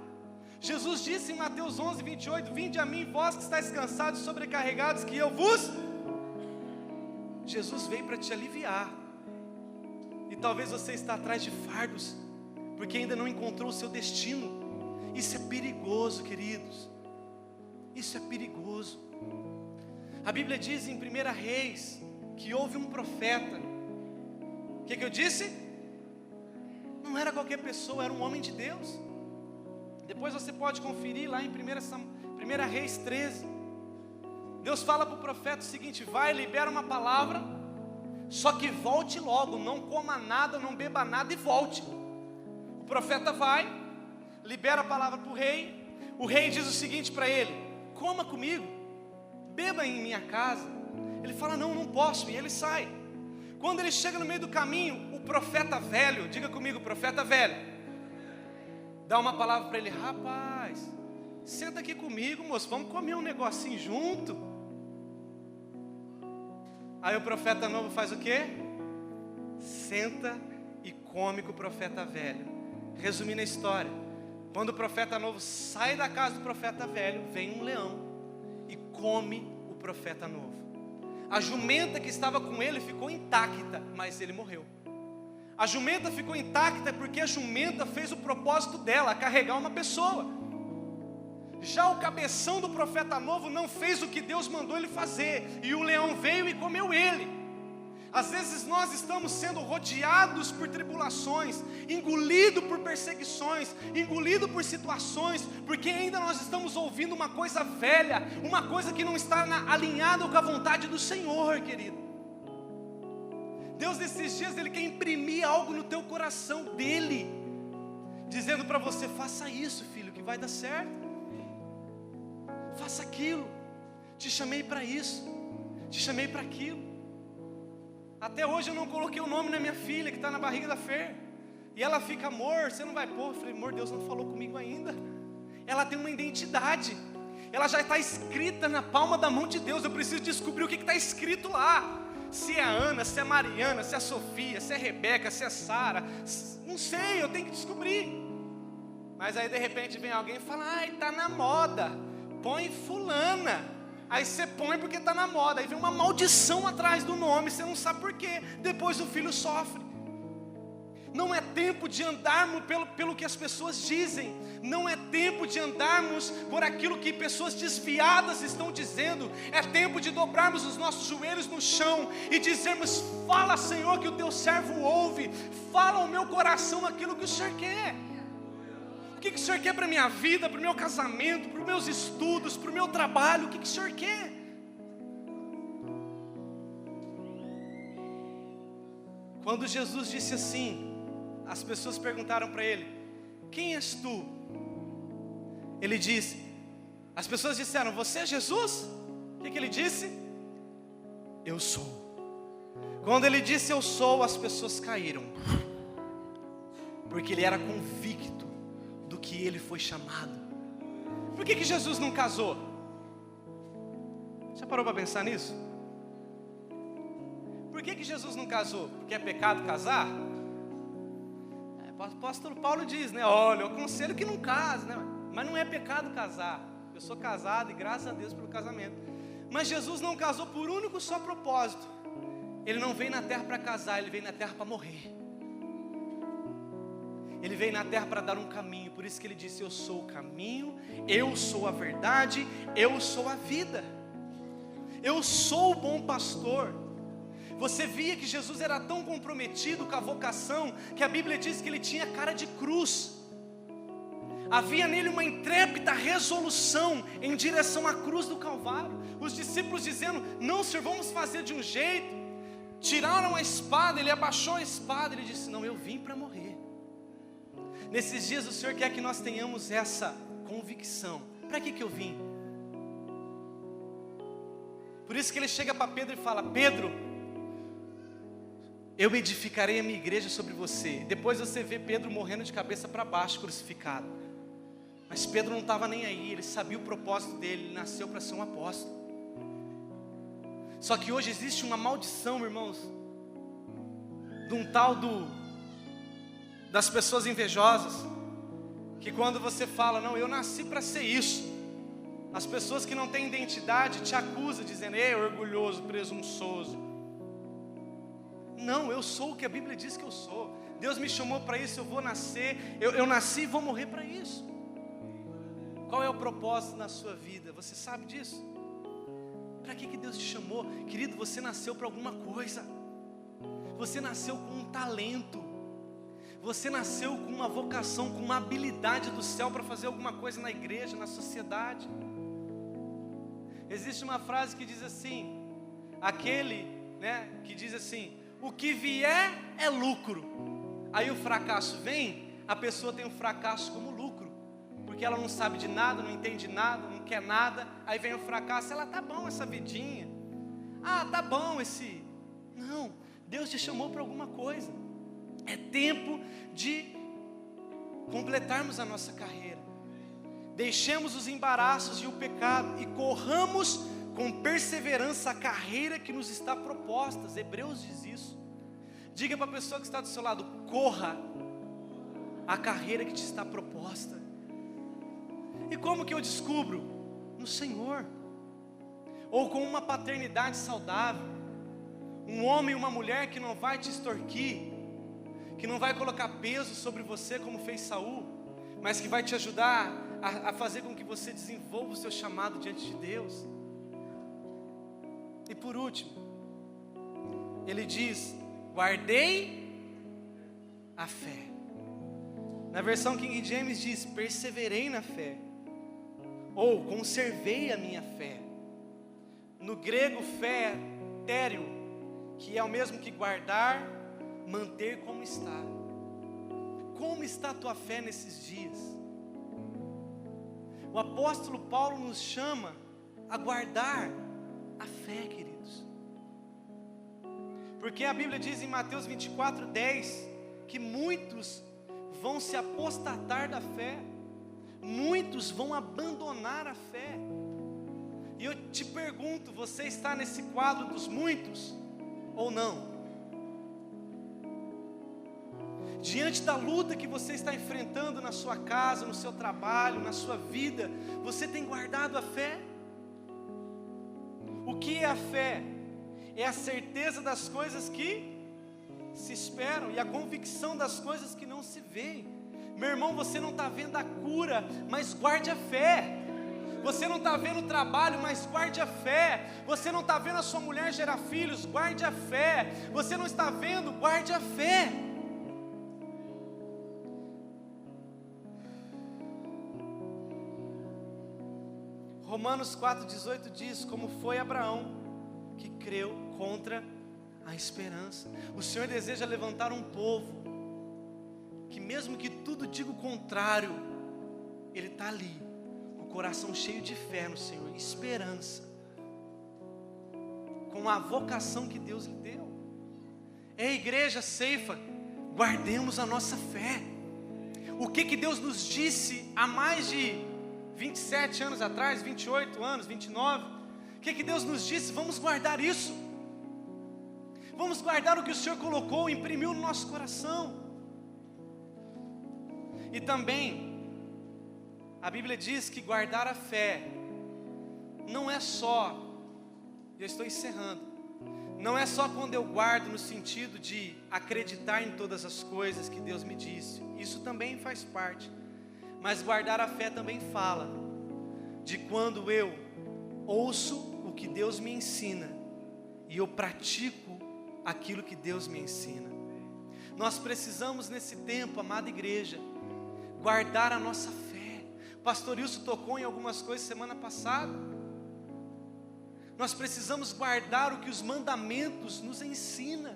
Speaker 1: Jesus disse em Mateus 11, 28, vinde a mim, vós que estáis cansados e sobrecarregados, que eu vos... Jesus veio para te aliviar. E talvez você está atrás de fardos, porque ainda não encontrou o seu destino. Isso é perigoso, queridos. Isso é perigoso. A Bíblia diz em 1 Reis que houve um profeta. O que eu disse? Não era qualquer pessoa, era um homem de Deus. Depois você pode conferir lá em 1 Reis 13. Deus fala para o profeta o seguinte: vai, libera uma palavra, só que volte logo, não coma nada, não beba nada e volte. O profeta vai, libera a palavra para o rei. O rei diz o seguinte para ele: coma comigo, beba em minha casa. Ele fala: não posso, e ele sai. Quando ele chega no meio do caminho, o profeta velho, diga comigo, profeta velho, dá uma palavra para ele: rapaz, senta aqui comigo, moço, vamos comer um negocinho junto. Aí o profeta novo faz o quê? Senta e come com o profeta velho. Resumindo a história, quando o profeta novo sai da casa do profeta velho, vem um leão e come o profeta novo. A jumenta que estava com ele ficou intacta, mas ele morreu. A jumenta ficou intacta porque a jumenta fez o propósito dela, carregar uma pessoa. Já o cabeção do profeta novo não fez o que Deus mandou ele fazer, e o leão veio e comeu ele. Às vezes nós estamos sendo rodeados por tribulações, engolidos por perseguições, engolidos por situações, porque ainda nós estamos ouvindo uma coisa velha, uma coisa que não está alinhada com a vontade do Senhor, querido. Deus nesses dias, Ele quer imprimir algo no teu coração dEle, dizendo para você: faça isso, filho, que vai dar certo. Faça aquilo, te chamei para isso, te chamei para aquilo. Até hoje eu não coloquei o nome na minha filha que está na barriga da Fer. E ela fica: amor, você não vai pôr? Eu falei: amor, Deus não falou comigo ainda. Ela tem uma identidade, ela já está escrita na palma da mão de Deus. Eu preciso descobrir o que está escrito lá. Se é a Ana, se é a Mariana, se é a Sofia, se é a Rebeca, se é a Sara, não sei, eu tenho que descobrir. Mas aí de repente vem alguém e fala: ai, está na moda, põe fulana. Aí você põe porque está na moda. Aí vem uma maldição atrás do nome, você não sabe por quê. Depois o filho sofre. Não é tempo de andarmos pelo que as pessoas dizem. Não é tempo de andarmos por aquilo que pessoas desviadas estão dizendo. É tempo de dobrarmos os nossos joelhos no chão e dizermos: fala, Senhor, que o teu servo ouve. Fala ao meu coração aquilo que o Senhor quer. O que o Senhor quer para a minha vida, para o meu casamento, para os meus estudos, para o meu trabalho? O que o Senhor quer? Quando Jesus disse assim, as pessoas perguntaram para ele: quem és tu? Ele disse, as pessoas disseram: você é Jesus? O que ele disse? Eu sou. Quando ele disse eu sou, as pessoas caíram, porque ele era convicto do que ele foi chamado. Por que Jesus não casou? Já parou para pensar nisso? Por que Jesus não casou? Porque é pecado casar? O apóstolo Paulo diz, né? Olha, eu aconselho que não case, né? Mas não é pecado casar. Eu sou casado e graças a Deus pelo casamento. Mas Jesus não casou por único só propósito. Ele não veio na terra para casar, ele veio na terra para morrer. Ele veio na terra para dar um caminho. Por isso que ele disse: eu sou o caminho, eu sou a verdade, eu sou a vida. Eu sou o bom pastor. Você via que Jesus era tão comprometido com a vocação, que a Bíblia diz que ele tinha cara de cruz. Havia nele uma intrépida resolução em direção à cruz do Calvário. Os discípulos dizendo: não, Senhor, vamos fazer de um jeito. Tiraram a espada, ele abaixou a espada, ele disse: não, eu vim para morrer. Nesses dias o Senhor quer que nós tenhamos essa convicção. Para que eu vim? Por isso que ele chega para Pedro e fala: Pedro, eu edificarei a minha igreja sobre você. Depois você vê Pedro morrendo de cabeça para baixo, crucificado. Mas Pedro não estava nem aí, ele sabia o propósito dele, ele nasceu para ser um apóstolo. Só que hoje existe uma maldição, irmãos, de um tal das pessoas invejosas, que quando você fala: não, eu nasci para ser isso, as pessoas que não têm identidade te acusam, dizendo: ei, orgulhoso, presunçoso. Não, eu sou o que a Bíblia diz que eu sou. Deus me chamou para isso, eu vou nascer, eu nasci e vou morrer para isso. Qual é o propósito na sua vida? Você sabe disso? Para que Deus te chamou? Querido, você nasceu para alguma coisa. Você nasceu com um talento. Você nasceu com uma vocação, com uma habilidade do céu para fazer alguma coisa na igreja, na sociedade. Existe uma frase que diz assim, que diz assim: o que vier é lucro. Aí o fracasso vem, a pessoa tem o fracasso como lucro, porque ela não sabe de nada, não entende nada, não quer nada. Aí vem o fracasso, ela: tá bom essa vidinha, tá bom esse... Não, Deus te chamou para alguma coisa. É tempo de completarmos a nossa carreira. Deixemos os embaraços e o pecado e corramos com perseverança a carreira que nos está proposta. Hebreus diz isso. Diga para a pessoa que está do seu lado: corra a carreira que te está proposta. E como que eu descubro? No Senhor. Ou com uma paternidade saudável, um homem e uma mulher que não vai te extorquir, que não vai colocar peso sobre você como fez Saul, mas que vai te ajudar a fazer com que você desenvolva o seu chamado diante de Deus. E por último, ele diz: guardei a fé. Na versão King James diz: perseverei na fé, ou conservei a minha fé. No grego, fé é tério, que é o mesmo que guardar, manter como está. Como está a tua fé nesses dias? O apóstolo Paulo nos chama a guardar a fé, queridos. Porque a Bíblia diz em Mateus 24:10 que muitos vão se apostatar da fé, muitos vão abandonar a fé. E eu te pergunto: você está nesse quadro dos muitos ou não? Diante da luta que você está enfrentando na sua casa, no seu trabalho, na sua vida, você tem guardado a fé? O que é a fé? É a certeza das coisas que se esperam, e a convicção das coisas que não se veem. Meu irmão, você não está vendo a cura, mas guarde a fé. Você não está vendo o trabalho, mas guarde a fé. Você não está vendo a sua mulher gerar filhos, guarde a fé. Você não está vendo, guarde a fé. Romanos 4,18 diz: como foi Abraão, que creu contra a esperança. O Senhor deseja levantar um povo, que mesmo que tudo diga o contrário, ele está ali, com o coração cheio de fé no Senhor, esperança, com a vocação que Deus lhe deu. Igreja Ceifa, guardemos a nossa fé. O que Deus nos disse há mais de 27 anos atrás, 28 anos, 29, o que Deus nos disse? Vamos guardar isso. Vamos guardar o que o Senhor colocou, imprimiu no nosso coração. E também, a Bíblia diz que guardar a fé não é só, eu estou encerrando, não é só quando eu guardo no sentido de acreditar em todas as coisas que Deus me disse, isso também faz parte, mas guardar a fé também fala de quando eu ouço o que Deus me ensina e eu pratico aquilo que Deus me ensina. Nós precisamos nesse tempo, amada igreja, guardar a nossa fé. Pastor Wilson tocou em algumas coisas semana passada. Nós precisamos guardar o que os mandamentos nos ensinam.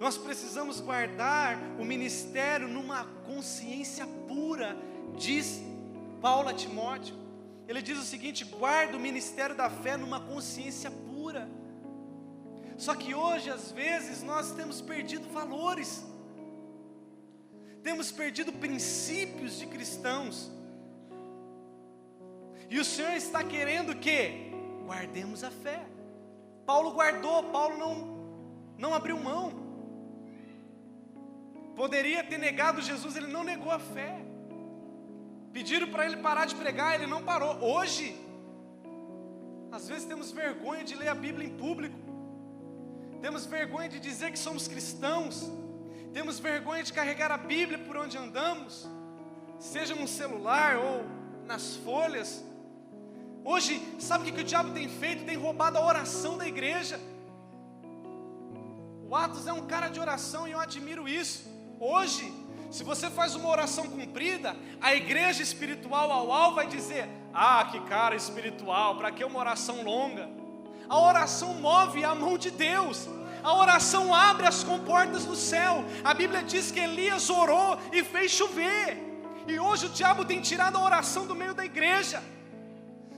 Speaker 1: Nós precisamos guardar o ministério numa consciência pura, diz Paulo a Timóteo. Ele diz o seguinte: guarda o ministério da fé numa consciência pura. Só que hoje, às vezes, nós temos perdido valores, temos perdido princípios de cristãos, e o Senhor está querendo que guardemos a fé. Paulo guardou, Paulo não abriu mão. Poderia ter negado Jesus, ele não negou a fé. Pediram para ele parar de pregar, ele não parou. Hoje, às vezes temos vergonha de ler a Bíblia em público, temos vergonha de dizer que somos cristãos, temos vergonha de carregar a Bíblia por onde andamos, seja no celular ou nas folhas. Hoje, sabe o que o diabo tem feito? Tem roubado a oração da igreja. O Atos é um cara de oração e eu admiro isso. Hoje, se você faz uma oração comprida, a igreja espiritual ao vai dizer: ah, que cara espiritual, para que uma oração longa? A oração move a mão de Deus. A oração abre as comportas do céu. A Bíblia diz que Elias orou e fez chover. E hoje o diabo tem tirado a oração do meio da igreja.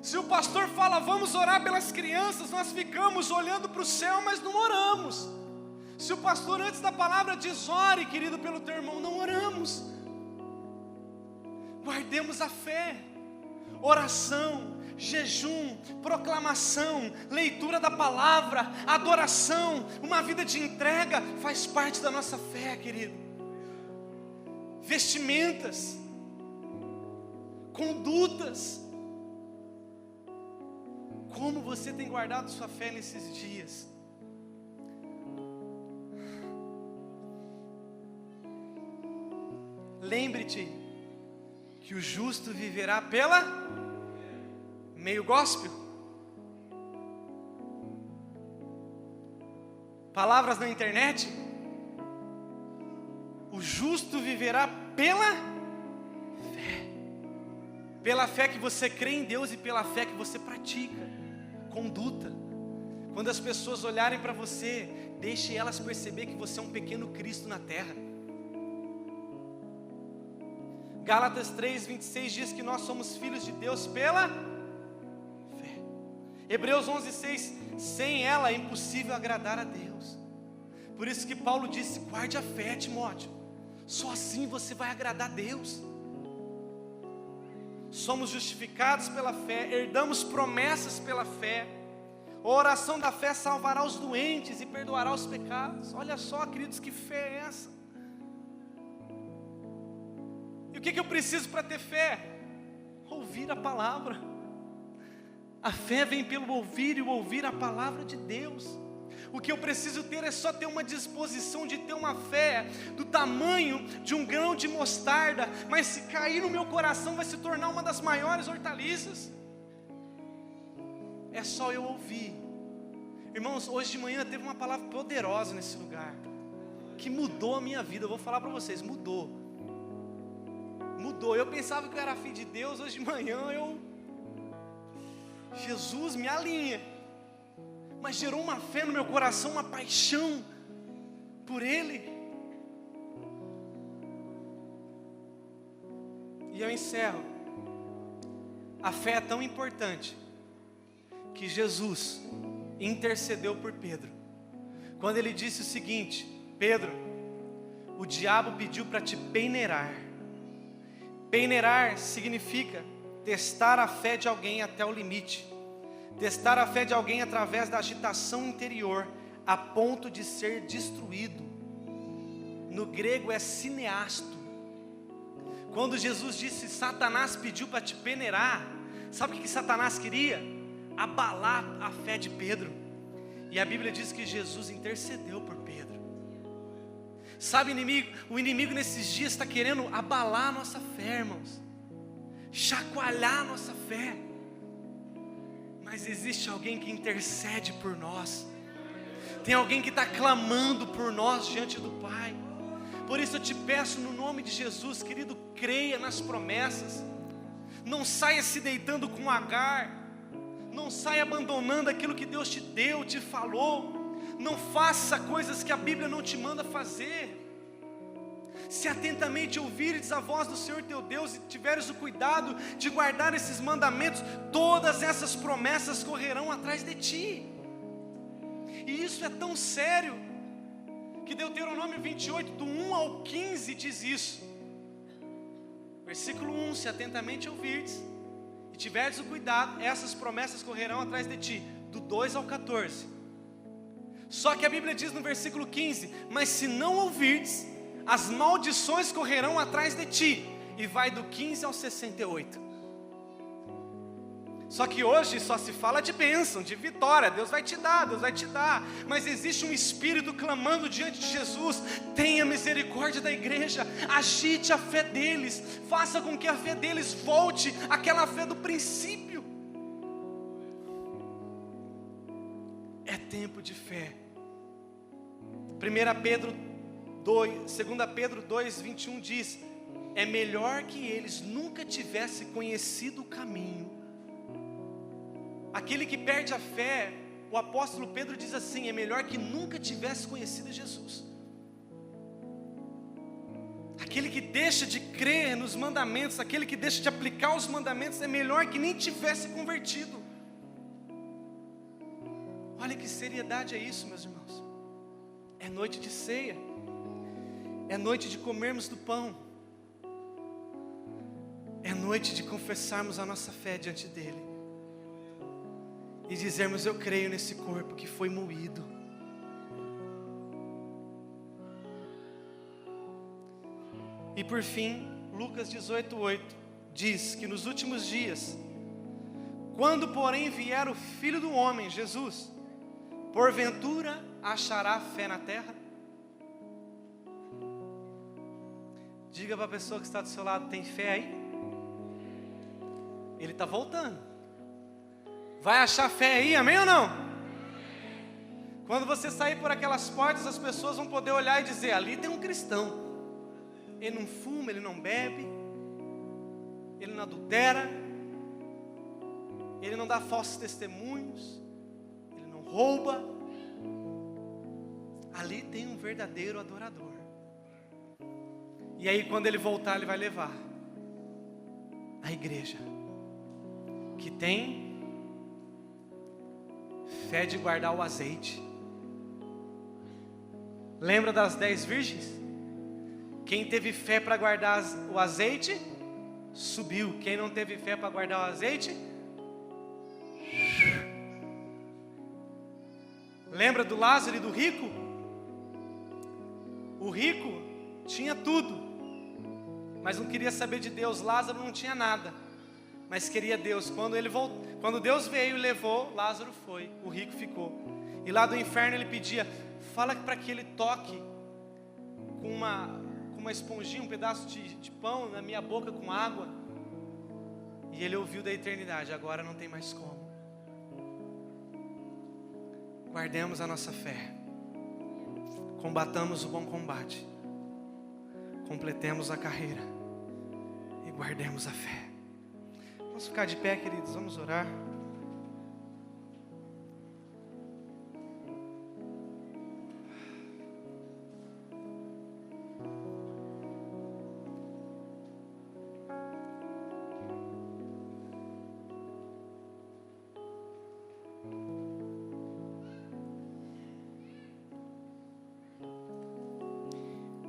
Speaker 1: Se o pastor fala, vamos orar pelas crianças, nós ficamos olhando para o céu, mas não oramos. Se o pastor antes da palavra diz, ore querido pelo teu irmão, não oramos. Guardemos a fé. Oração, jejum, proclamação, leitura da palavra, adoração, uma vida de entrega, faz parte da nossa fé, querido. Vestimentas, condutas. Como você tem guardado sua fé nesses dias? Lembre-te que o justo viverá pela... meio gospel. Palavras na internet. O justo viverá pela fé. Pela fé que você crê em Deus e pela fé que você pratica. Conduta. Quando as pessoas olharem para você, deixe elas perceber que você é um pequeno Cristo na terra. Gálatas 3:26 diz que nós somos filhos de Deus pela fé. Hebreus 11:6, sem ela é impossível agradar a Deus. Por isso que Paulo disse, guarde a fé, Timóteo. Só assim você vai agradar a Deus. Somos justificados pela fé, herdamos promessas pela fé. A oração da fé salvará os doentes e perdoará os pecados. Olha só, queridos, que fé é essa? E o que eu preciso para ter fé? Ouvir a palavra. A fé vem pelo ouvir e o ouvir a palavra de Deus. O que eu preciso ter é só ter uma disposição de ter uma fé do tamanho de um grão de mostarda, mas se cair no meu coração vai se tornar uma das maiores hortaliças. É só eu ouvir. Irmãos, hoje de manhã teve uma palavra poderosa nesse lugar, que mudou a minha vida. Eu vou falar para vocês, mudou. Eu pensava que eu era filho de Deus, hoje de manhã Jesus me alinha. Mas gerou uma fé no meu coração, uma paixão por Ele. E eu encerro. A fé é tão importante que Jesus intercedeu por Pedro. Quando ele disse o seguinte: Pedro, o diabo pediu para te peneirar. Peneirar significa testar a fé de alguém até o limite. Testar a fé de alguém através da agitação interior, a ponto de ser destruído. No grego é cineasto. Quando Jesus disse, Satanás pediu para te peneirar, sabe o que Satanás queria? Abalar a fé de Pedro. E a Bíblia diz que Jesus intercedeu por Pedro. Sabe, o inimigo nesses dias está querendo abalar a nossa fé, irmãos, chacoalhar a nossa fé. Mas existe alguém que intercede por nós. Tem alguém que está clamando por nós diante do Pai. Por isso eu te peço no nome de Jesus, querido, creia nas promessas. Não saia se deitando com Agar. Não saia abandonando aquilo que Deus te deu, te falou. Não faça coisas que a Bíblia não te manda fazer. Se atentamente ouvires a voz do Senhor teu Deus e tiveres o cuidado de guardar esses mandamentos, todas essas promessas correrão atrás de ti. E isso é tão sério, que Deuteronômio 28, do 1 ao 15 diz isso. Versículo 1, se atentamente ouvires e tiveres o cuidado, essas promessas correrão atrás de ti. Do 2 ao 14. Só que a Bíblia diz no versículo 15, mas se não ouvirdes, as maldições correrão atrás de ti. E vai do 15 ao 68. Só que hoje só se fala de bênção, de vitória. Deus vai te dar, Deus vai te dar. Mas existe um espírito clamando diante de Jesus: tenha misericórdia da igreja, agite a fé deles, faça com que a fé deles volte àquela fé do princípio. É tempo de fé. 2 Pedro 2, 21 diz: é melhor que eles nunca tivessem conhecido o caminho. Aquele que perde a fé, o apóstolo Pedro diz assim: é melhor que nunca tivesse conhecido Jesus. Aquele que deixa de crer nos mandamentos, aquele que deixa de aplicar os mandamentos, é melhor que nem tivesse convertido. Olha que seriedade é isso, meus irmãos. É noite de ceia, é noite de comermos do pão, é noite de confessarmos a nossa fé diante dele e dizermos: eu creio nesse corpo que foi moído. E por fim, Lucas 18:8 diz que nos últimos dias, quando porém vier o Filho do Homem, Jesus, porventura achará fé na terra? Diga para a pessoa que está do seu lado: tem fé aí? Ele está voltando. Vai achar fé aí, amém ou não? Quando você sair por aquelas portas, as pessoas vão poder olhar e dizer: ali tem um cristão. Ele não fuma, ele não bebe, ele não adultera, ele não dá falsos testemunhos, ele não rouba. Ali tem um verdadeiro adorador. E aí quando ele voltar, ele vai levar a igreja que tem fé de guardar o azeite. Lembra das 10 virgens? Quem teve fé para guardar o azeite, subiu. Quem não teve fé para guardar o azeite, lembra do Lázaro e do rico? O rico tinha tudo, mas não queria saber de Deus. Lázaro não tinha nada, mas queria Deus. Quando Deus veio e levou, Lázaro foi, o rico ficou. E lá do inferno ele pedia: fala para que ele toque com uma esponjinha, um pedaço de pão na minha boca com água. E ele ouviu da eternidade: agora não tem mais como. Guardemos a nossa fé, combatamos o bom combate, completemos a carreira e guardemos a fé. Vamos ficar de pé, queridos, vamos orar.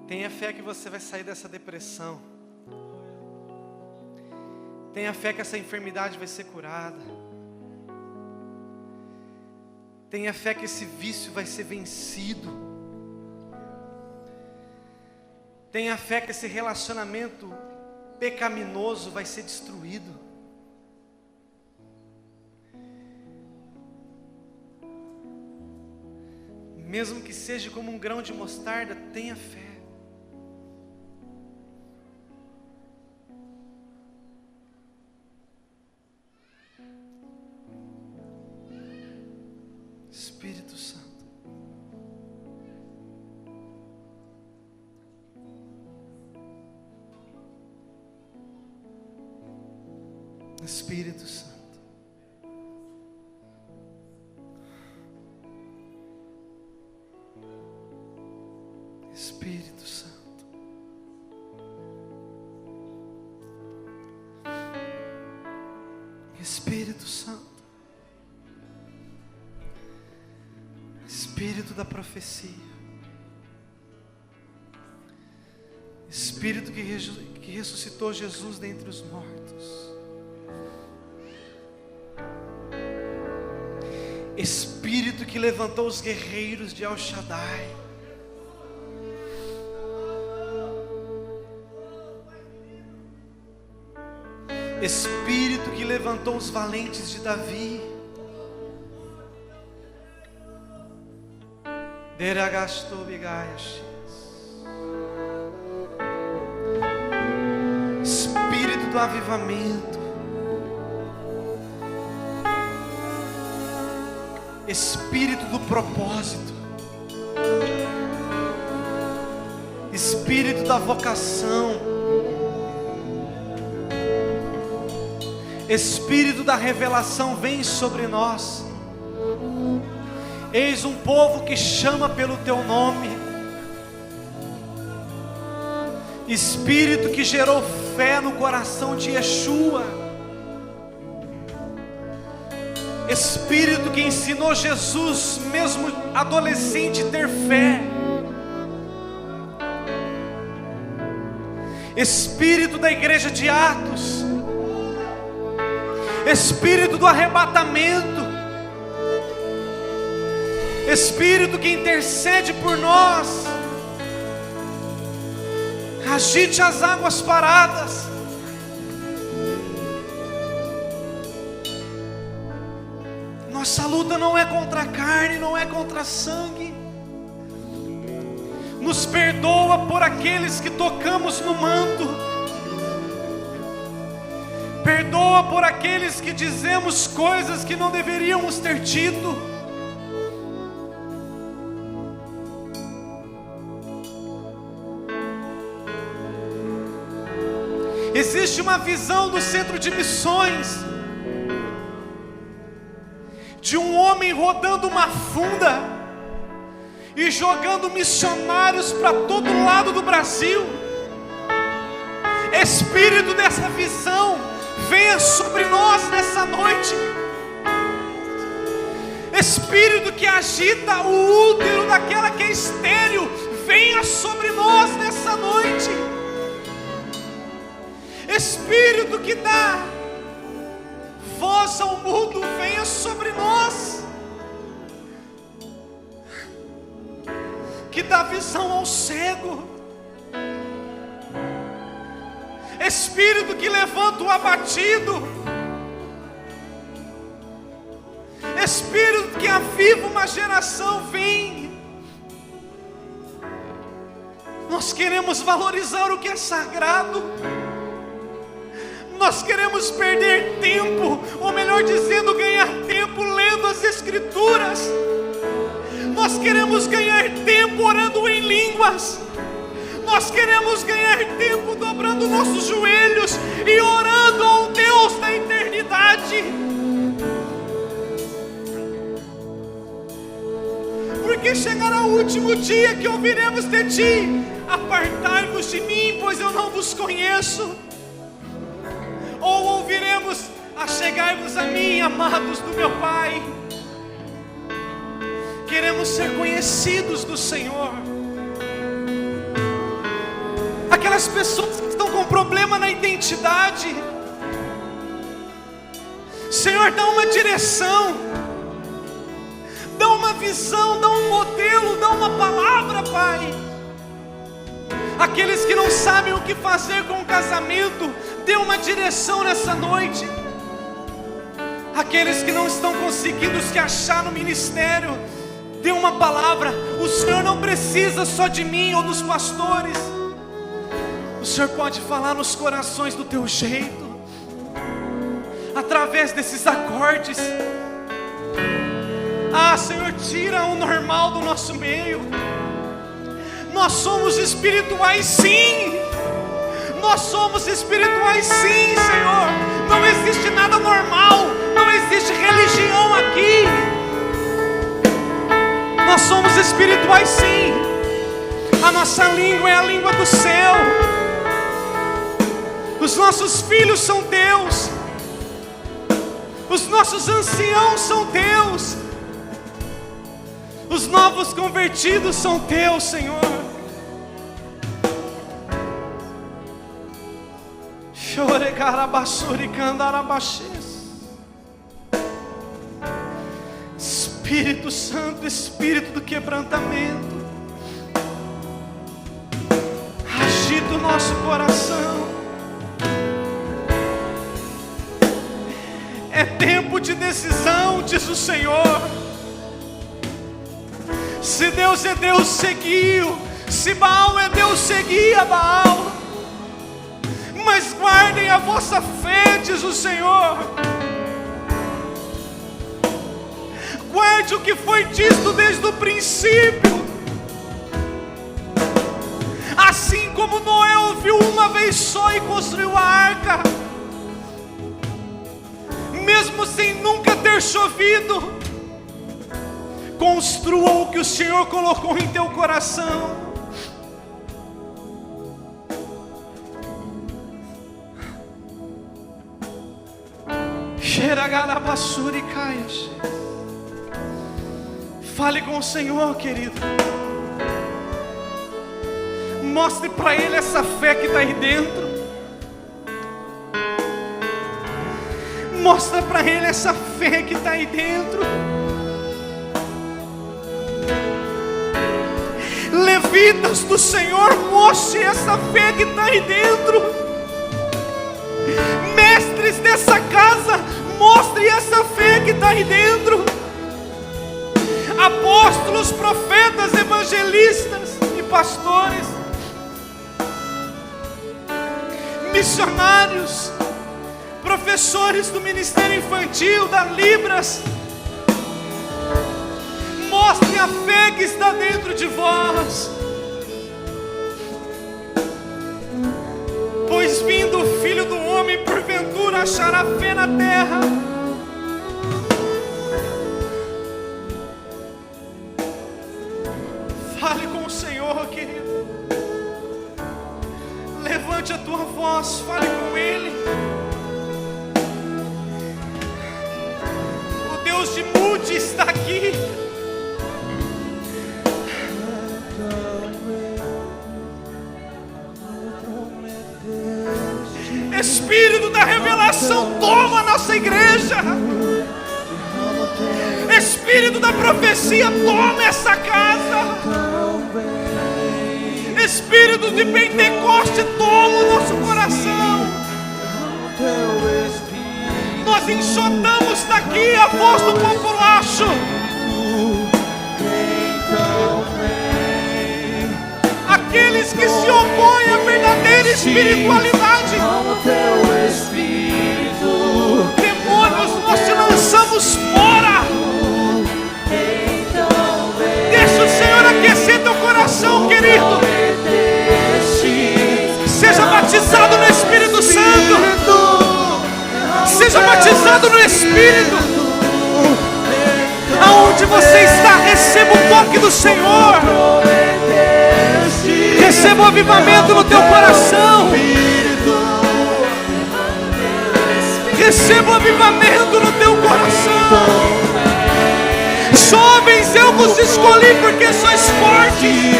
Speaker 1: Tenha fé que você vai sair dessa depressão. Tenha fé que essa enfermidade vai ser curada. Tenha fé que esse vício vai ser vencido. Tenha fé que esse relacionamento pecaminoso vai ser destruído. Mesmo que seja como um grão de mostarda, tenha fé. Espírito Santo, Espírito Santo, Espírito Santo, Espírito Santo, Espírito da profecia, Espírito que ressuscitou Jesus dentre os mortos, Espírito que levantou os guerreiros de El Shaddai, Espírito que levantou os valentes de Davi, Espírito do avivamento, Espírito do propósito, Espírito da vocação, Espírito da revelação, vem sobre nós. Eis um povo que chama pelo teu nome. Espírito que gerou fé no coração de Yeshua. Espírito que ensinou Jesus, mesmo adolescente, a ter fé. Espírito da igreja de Atos. Espírito do arrebatamento. Espírito que intercede por nós. Agite as águas paradas. Nossa luta não é contra a carne, não é contra sangue. Nos perdoa por aqueles que tocamos no manto. Perdoa por aqueles que dizemos coisas que não deveríamos ter dito. Existe uma visão do centro de missões de um homem rodando uma funda e jogando missionários para todo lado do Brasil. Espírito dessa visão, venha sobre nós nessa noite. Espírito que agita o útero daquela que é estéril, venha sobre nós nessa noite. Espírito que dá voz ao mundo, venha sobre nós. Que dá visão ao cego. Espírito que levanta o abatido. Espírito que aviva uma geração, vem. Nós queremos valorizar o que é sagrado. Nós queremos perder tempo, ou melhor dizendo, ganhar tempo lendo as Escrituras. Nós queremos ganhar tempo orando em línguas. Nós queremos ganhar tempo dobrando nossos joelhos e orando ao Deus da eternidade. Porque chegará o último dia que ouviremos de ti: apartai-vos de mim, pois eu não vos conheço. Ou ouviremos: achegai-vos a mim, amados do meu Pai. Queremos ser conhecidos do Senhor. Aquelas pessoas que estão com problema na identidade, Senhor, dá uma direção, dá uma visão, dá um modelo, dá uma palavra, Pai. Aqueles que não sabem o que fazer com o casamento, dê uma direção nessa noite. Aqueles que não estão conseguindo se achar no ministério, dê uma palavra. O Senhor não precisa só de mim ou dos pastores. O Senhor pode falar nos corações do teu jeito, através desses acordes. Ah, Senhor, tira o normal do nosso meio. Nós somos espirituais, sim. Nós somos espirituais, sim, Senhor. Não existe nada normal, não existe religião aqui. Nós somos espirituais, sim. A nossa língua é a língua do céu. Os nossos filhos são teus. Os nossos anciãos são teus. Os novos convertidos são teus, Senhor. Espírito Santo, Espírito do quebrantamento, agita o nosso coração. É tempo de decisão, diz o Senhor. Se Deus é Deus, seguiu. Se Baal é Deus, seguia Baal. Mas guardem a vossa fé, diz o Senhor. Guarde o que foi dito desde o princípio. Assim como Noé ouviu uma vez só e construiu a arca, mesmo sem nunca ter chovido, construa o que o Senhor colocou em teu coração. Fale com o Senhor, querido. Mostre para Ele essa fé que está aí dentro. Mostra para Ele essa fé que está aí dentro. Levitas do Senhor, mostre essa fé que está aí dentro. Mestres dessa casa, mostre essa fé que está aí dentro. Apóstolos, profetas, evangelistas e pastores, missionários, professores do ministério infantil, da Libras, mostre a fé que está dentro de vós. Pois vindo o Filho do Homem, porventura achará fé na terra. Fale com o Senhor, querido. Levante a tua voz, fale com Ele. O Deus de Mude está aqui. Espírito da revelação, toma a nossa igreja. Espírito da profecia, toma essa casa. Espírito de Pentecoste, toma o nosso coração. Nós enxotamos daqui a voz do populacho. aqueles que se opõem à verdadeira espiritualidade. Demônios, nós te lançamos fora. Deixa o Senhor aquecer teu coração, querido. Seja batizado no Espírito Santo. Seja batizado no Espírito. Aonde você está, receba o toque do Senhor. Receba o avivamento no teu coração. Receba o avivamento no teu coração. Jovens, eu vos escolhi porque sois fortes.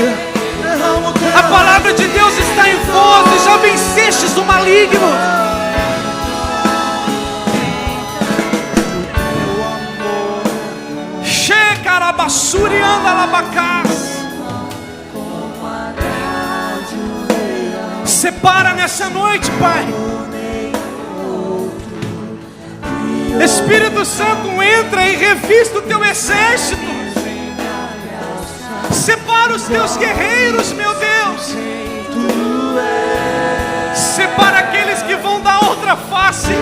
Speaker 1: A palavra de Deus está em vós e já vencestes o maligno. Checarabasuri anda labacás. Separa nessa noite, Pai. Espírito Santo, entra e revista o teu exército. Separa os teus guerreiros, meu Deus. Separa aqueles que vão dar outra face.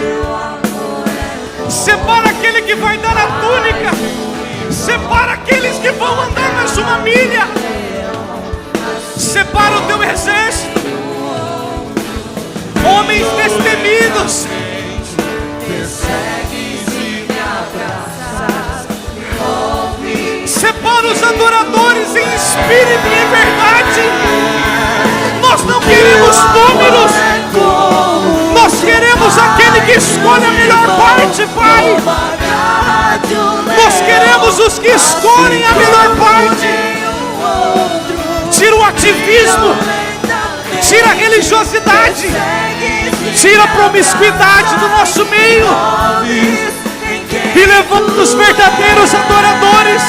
Speaker 1: Separa aquele que vai dar a túnica. Separa aqueles que vão andar mais uma milha. Separa o teu exército. Homens destemidos. Separa os adoradores em espírito e em verdade. Nós não queremos números. Nós queremos aquele que escolhe a melhor parte, Pai. Nós queremos os que escolhem a melhor parte. Tira o ativismo. Tira a religiosidade. Tira a promiscuidade do nosso meio. E levanta os verdadeiros adoradores.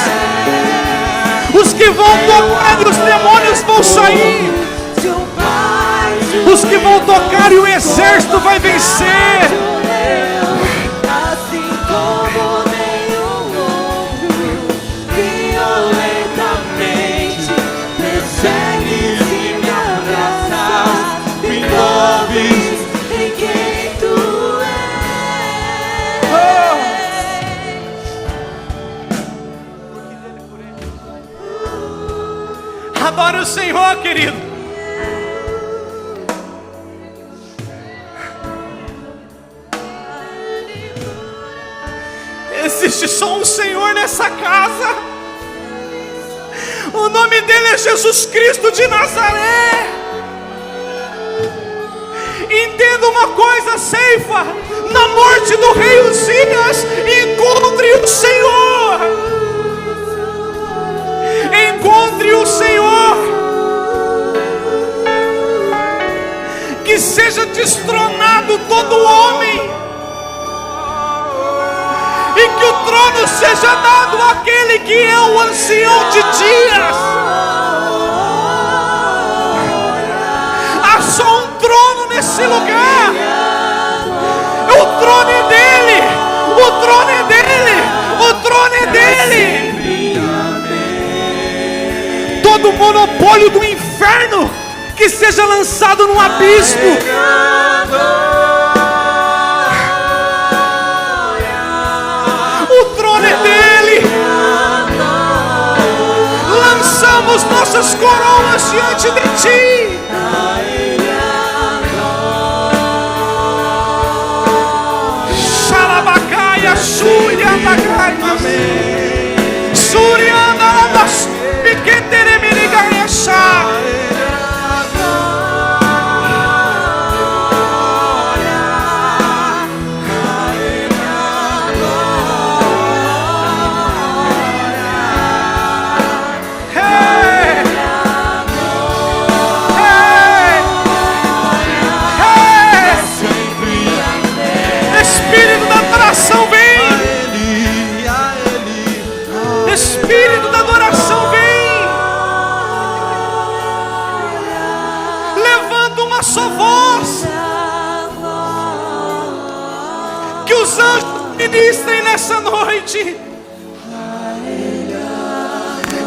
Speaker 1: Os que vão tocar e os demônios vão sair. Os que vão tocar e o exército vai vencer.
Speaker 2: Assim como nenhum outro, violentamente persegues e me abraças, me envolves em quem tu és.
Speaker 1: Adore o Senhor, querido. Existe só um Senhor nessa casa. O nome dele é Jesus Cristo de Nazaré. Entenda uma coisa, ceifa. Na morte do rei Uzias, encontre o Senhor. Encontre o Senhor. Que seja destronado todo homem. E que o trono seja dado àquele que é o ancião de dias. Há só um trono nesse lugar. O trono é dele. O trono é dele. O trono é dele. Todo monopólio do inferno que seja lançado no abismo. O trono é dele. Lançamos nossas coroas diante de ti. Xalabacaia, Suriandagaia, Suriandagaia, Piqueteremirigaia, Espírito da adoração vem. Levanta uma só voz. Que os anjos ministrem nessa noite.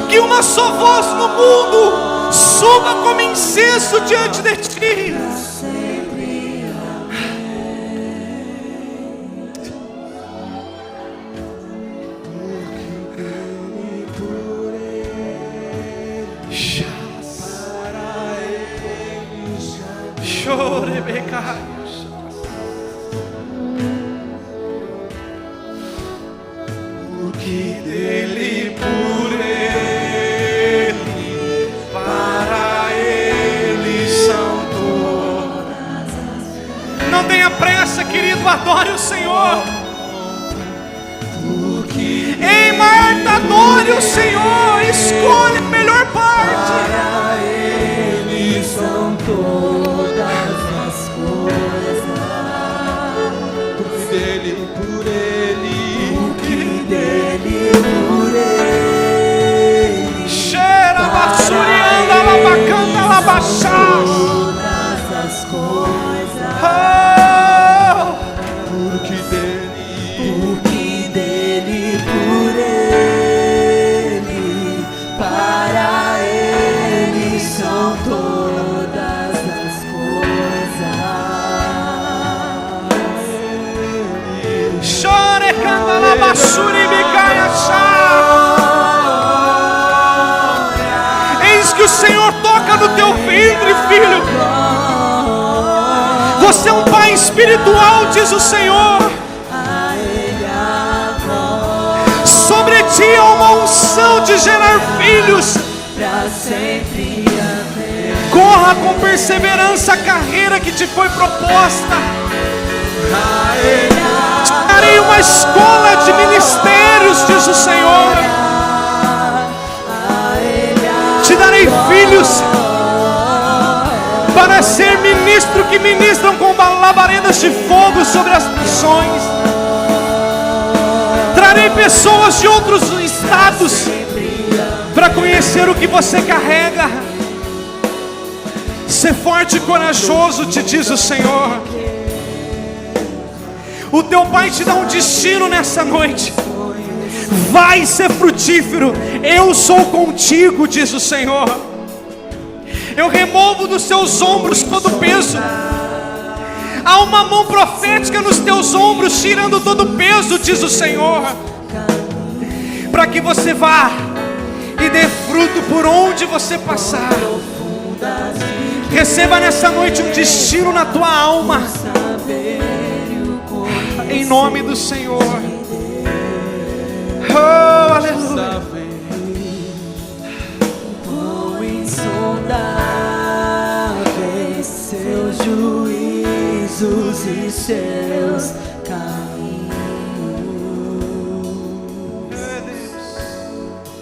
Speaker 1: Que uma só voz no mundo suba como incenso diante de ti. Porque dele, por ele, para ele são todas. Não tenha pressa, querido, adore o Senhor. Ei, Marta, adore o Senhor, escolha a melhor parte.
Speaker 2: Para ele são todas as coisas. Porque dele, por ele, porque dele, por ele.
Speaker 1: Cheira, basurianda, labacanta, labachás.
Speaker 2: Todas as coisas.
Speaker 1: Oh,
Speaker 2: Porque dele, por ele, para ele são todas as coisas.
Speaker 1: chore, canta, labassuri, bicaia, chá. Eis que o Senhor toca no teu ventre, filho. Você é um pai espiritual, diz o Senhor. Sobre ti há uma unção de gerar filhos.
Speaker 2: Pra sempre haver.
Speaker 1: Corra com perseverança a carreira que te foi proposta. Te darei uma escola de ministérios, diz o Senhor. Te darei filhos para ser ministro que ministram com labaredas de fogo sobre as nações. Trarei pessoas de outros estados para conhecer o que você carrega. Ser forte e corajoso, te diz o Senhor. O teu pai te dá um destino nessa noite. Vai ser frutífero. Eu sou contigo, diz o Senhor. Eu removo dos seus ombros todo o peso. Há uma mão profética nos teus ombros, tirando todo o peso, diz o Senhor. Para que você vá e dê fruto por onde você passar. Receba nessa noite um destino na tua alma. Em nome do Senhor. Oh, aleluia.
Speaker 2: Quão insondáveis seus juízos e seus caminhos.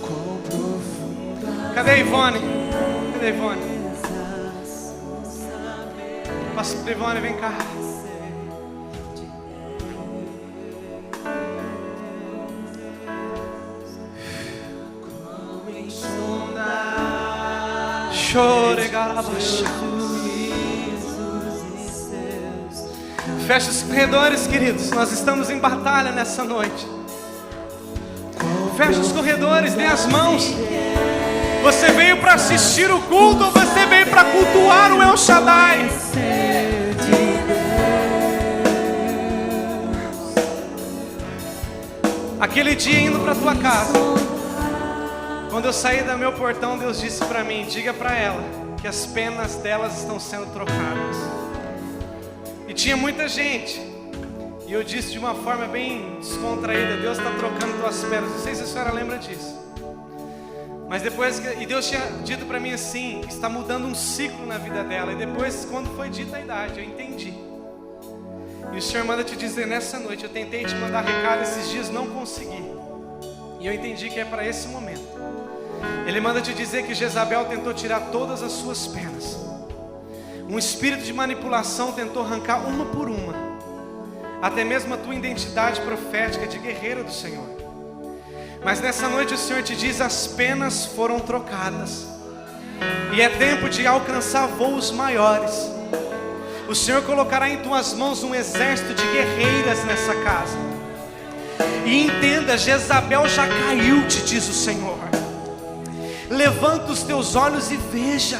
Speaker 2: Quão profunda.
Speaker 1: Cadê a Ivone? Cadê a Ivone? Passa para Ivone, vem cá. Chore, garabaxa. Fecha os corredores, queridos. Nós estamos em batalha nessa noite. Fecha os corredores, dê as mãos. Você veio para assistir o culto ou você veio para cultuar o El Shaddai? Aquele dia indo para tua casa, quando eu saí do meu portão, Deus disse para mim: diga para ela que as penas delas estão sendo trocadas. E tinha muita gente, e eu disse de uma forma bem descontraída: Deus está trocando tuas penas. Não sei se a senhora lembra disso. Mas depois, e Deus tinha dito para mim assim: está mudando um ciclo na vida dela. E depois, quando foi dita a idade, eu entendi. E o Senhor manda te dizer nessa noite: eu tentei te mandar recado esses dias, não consegui. E eu entendi que é para esse momento. Ele manda te dizer que Jezabel tentou tirar todas as suas penas. Um espírito de manipulação tentou arrancar uma por uma, até mesmo a tua identidade profética de guerreira do Senhor. Mas nessa noite o Senhor te diz: as penas foram trocadas. E é tempo de alcançar voos maiores. O Senhor colocará em tuas mãos um exército de guerreiras nessa casa. E entenda, Jezabel já caiu, te diz o Senhor. Levanta os teus olhos e veja.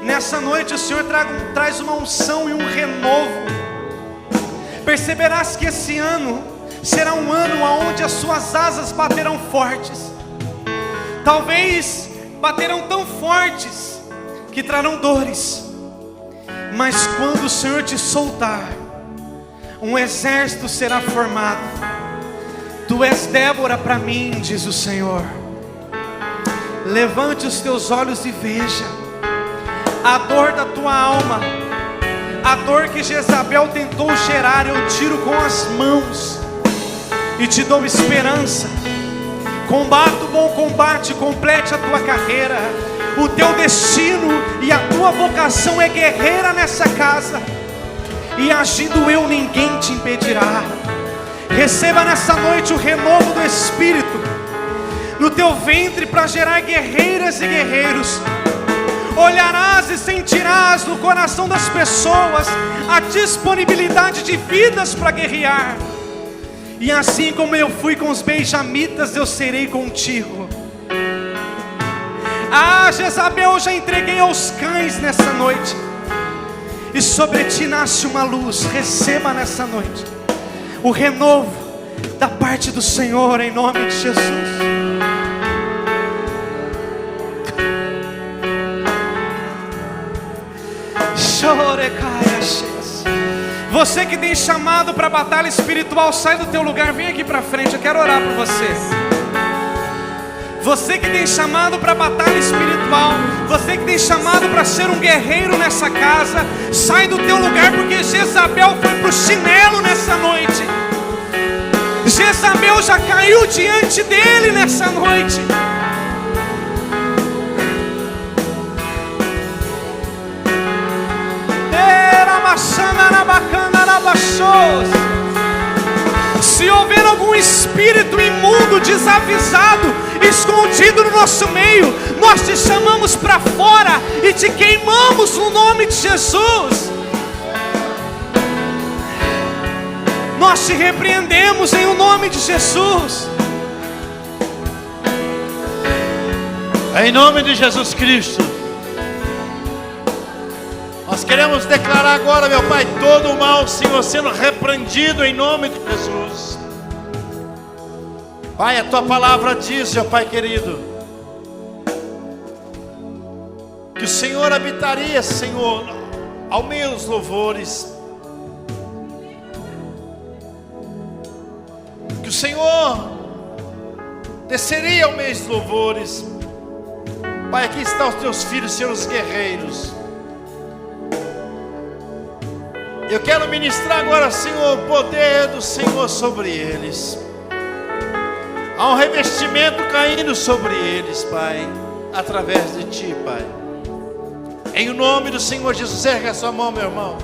Speaker 1: Nessa noite o Senhor traz uma unção e um renovo. Perceberás que esse ano será um ano onde as suas asas baterão fortes. Talvez baterão tão fortes que trarão dores. Mas quando o Senhor te soltar, um exército será formado. Tu és Débora para mim, diz o Senhor. Levante os teus olhos e veja a dor da tua alma, a dor que Jezabel tentou gerar. Eu tiro com as mãos e te dou esperança. Combata o bom combate, complete a tua carreira. O teu destino e a tua vocação é guerreira nessa casa, e agindo eu, ninguém te impedirá. Receba nessa noite o renovo do Espírito no teu ventre para gerar guerreiras e guerreiros. Olharás e sentirás no coração das pessoas a disponibilidade de vidas para guerrear. E assim como eu fui com os benjamitas, eu serei contigo. Ah, Jezabel, eu já entreguei aos cães nessa noite, e sobre ti nasce uma luz. Receba nessa noite o renovo da parte do Senhor, em nome de Jesus. Você que tem chamado para a batalha espiritual, sai do teu lugar, vem aqui para frente, eu quero orar por você. Você que tem chamado para a batalha espiritual, você que tem chamado para ser um guerreiro nessa casa, sai do teu lugar, porque Jezabel foi para o chinelo nessa noite. Jezabel já caiu diante dele nessa noite. Se houver algum espírito imundo, desavisado, escondido no nosso meio, nós te chamamos para fora e te queimamos no nome de Jesus. Nós te repreendemos em o nome de Jesus.
Speaker 3: Em nome de Jesus Cristo. Nós queremos declarar agora, meu Pai, todo o mal, Senhor, sendo repreendido em nome de Jesus. Pai, a Tua palavra diz, meu Pai querido, que o Senhor habitaria, Senhor, ao meio dos louvores. Que o Senhor desceria ao meio dos louvores. Pai, aqui estão os Teus filhos, Senhor, os guerreiros. Eu quero ministrar agora, Senhor, o poder do Senhor sobre eles. Há um revestimento caindo sobre eles, Pai, através de Ti, Pai. Em nome do Senhor Jesus, erga a sua mão, meu irmão.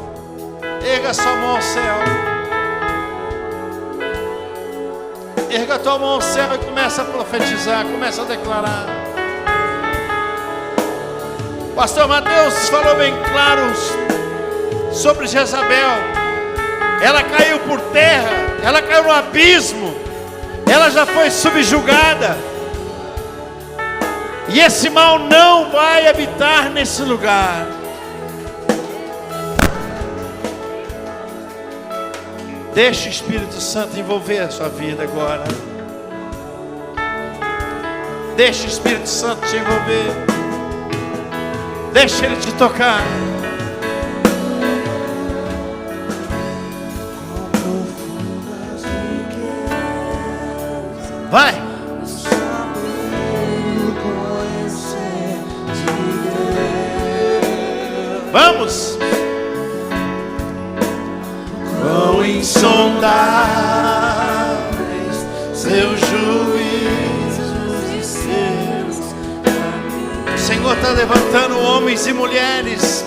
Speaker 3: Erga a sua mão ao céu. Erga a tua mão ao céu e começa a profetizar, começa a declarar. Pastor Mateus falou bem claro sobre Jezabel. Ela caiu por terra, ela caiu no abismo, ela já foi subjugada, e esse mal não vai habitar nesse lugar. Deixa o Espírito Santo envolver a sua vida agora. Deixa o Espírito Santo te envolver. Deixa Ele te tocar. Vai! Vamos! Quão insondáveis seus juízos e seus caminhos. O Senhor está levantando homens e mulheres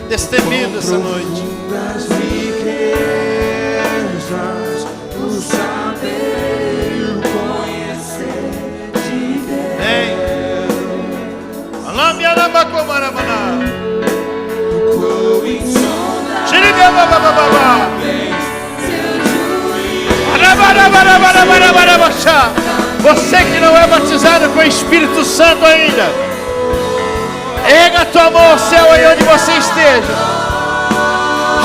Speaker 3: destemidos essa noite. Você que não é batizado com o Espírito Santo ainda, erga a tua mão ao céu aí onde você esteja.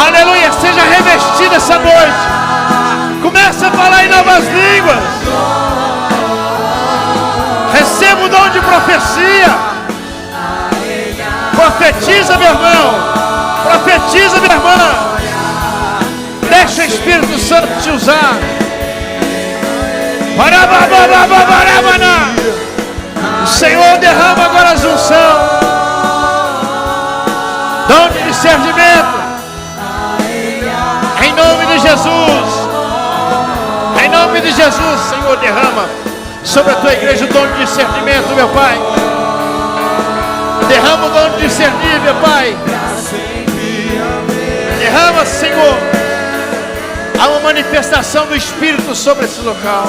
Speaker 3: Aleluia, seja revestido essa noite. Começa a falar em novas línguas. Receba o dom de profecia. Profetiza, meu irmão. Profetiza, minha irmã. Deixa o Espírito Santo te usar. O Senhor derrama agora a unção. Dom de discernimento. Em nome de Jesus. Em nome de Jesus, Senhor, derrama sobre a tua igreja o dom de discernimento, meu Pai. Derrama o dom de discernir, meu Pai. Derrama, Senhor. Há uma manifestação do Espírito sobre esse local.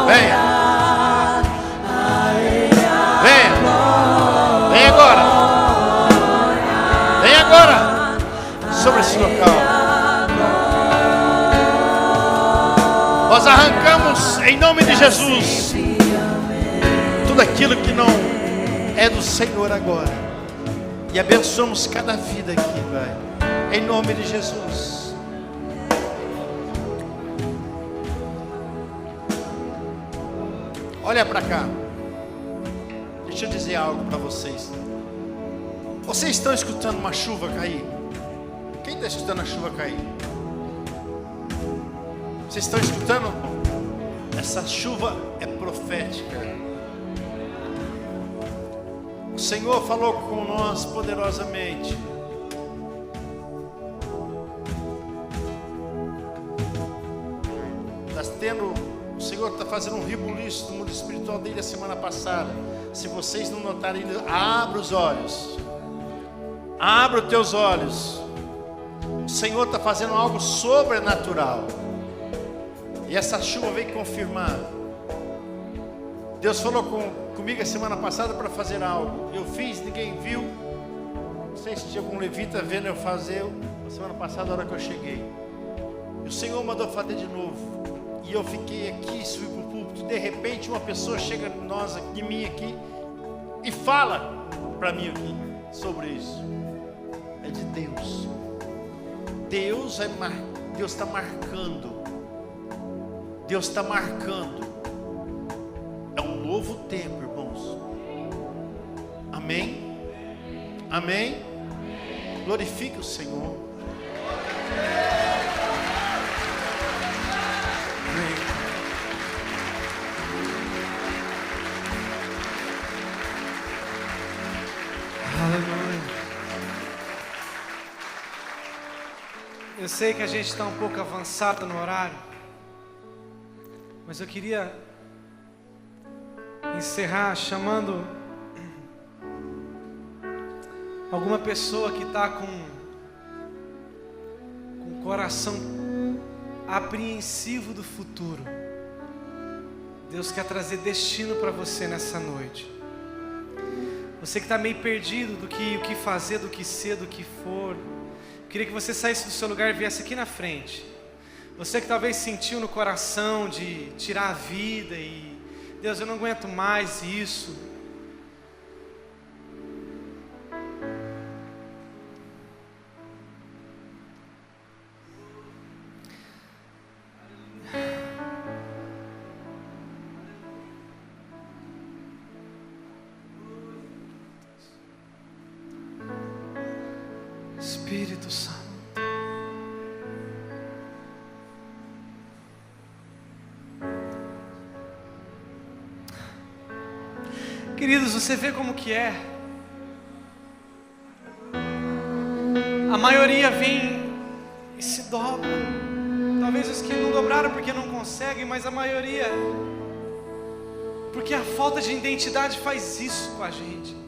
Speaker 3: Venha. Venha. Venha agora. Venha agora. Sobre esse local. Nós arrancamos em nome de Jesus tudo aquilo que não é do Senhor agora. E abençoamos cada vida aqui, Pai. Em nome de Jesus. Olha para cá. Deixa eu dizer algo para vocês. Vocês estão escutando uma chuva cair? Quem está escutando a chuva cair? Vocês estão escutando? Essa chuva é profética. O Senhor falou com nós poderosamente. O Senhor está fazendo um rebuliço no mundo espiritual desde a semana passada. Se vocês não notarem, abra os olhos. Abra os teus olhos. O Senhor está fazendo algo sobrenatural. E essa chuva veio confirmar. Deus falou comigo a semana passada para fazer algo. Eu fiz, ninguém viu. Não sei se tinha algum levita vendo eu fazer. A semana passada, a hora que eu cheguei. E o Senhor mandou fazer de novo. E eu fiquei aqui, subi para o púlpito. De repente uma pessoa chega de mim aqui e fala para mim aqui sobre isso. É de Deus. Deus está marcando. Deus está marcando. É um novo tempo, irmãos. Amém? Amém? Glorifique o Senhor. Amém.
Speaker 1: Aleluia. Eu sei que a gente está um pouco avançado no horário, mas eu queria encerrar chamando alguma pessoa que está com o coração apreensivo do futuro. Deus quer trazer destino para você nessa noite. Você que está meio perdido do que o que fazer, do que ser, do que for. Eu queria que você saísse do seu lugar e viesse aqui na frente. Você que talvez sentiu no coração de tirar a vida e Deus, eu não aguento mais isso. Espírito Santo. Queridos, você vê como que é? A maioria vem e se dobra. Talvez os que não dobraram porque não conseguem, mas a maioria, porque a falta de identidade faz isso com a gente.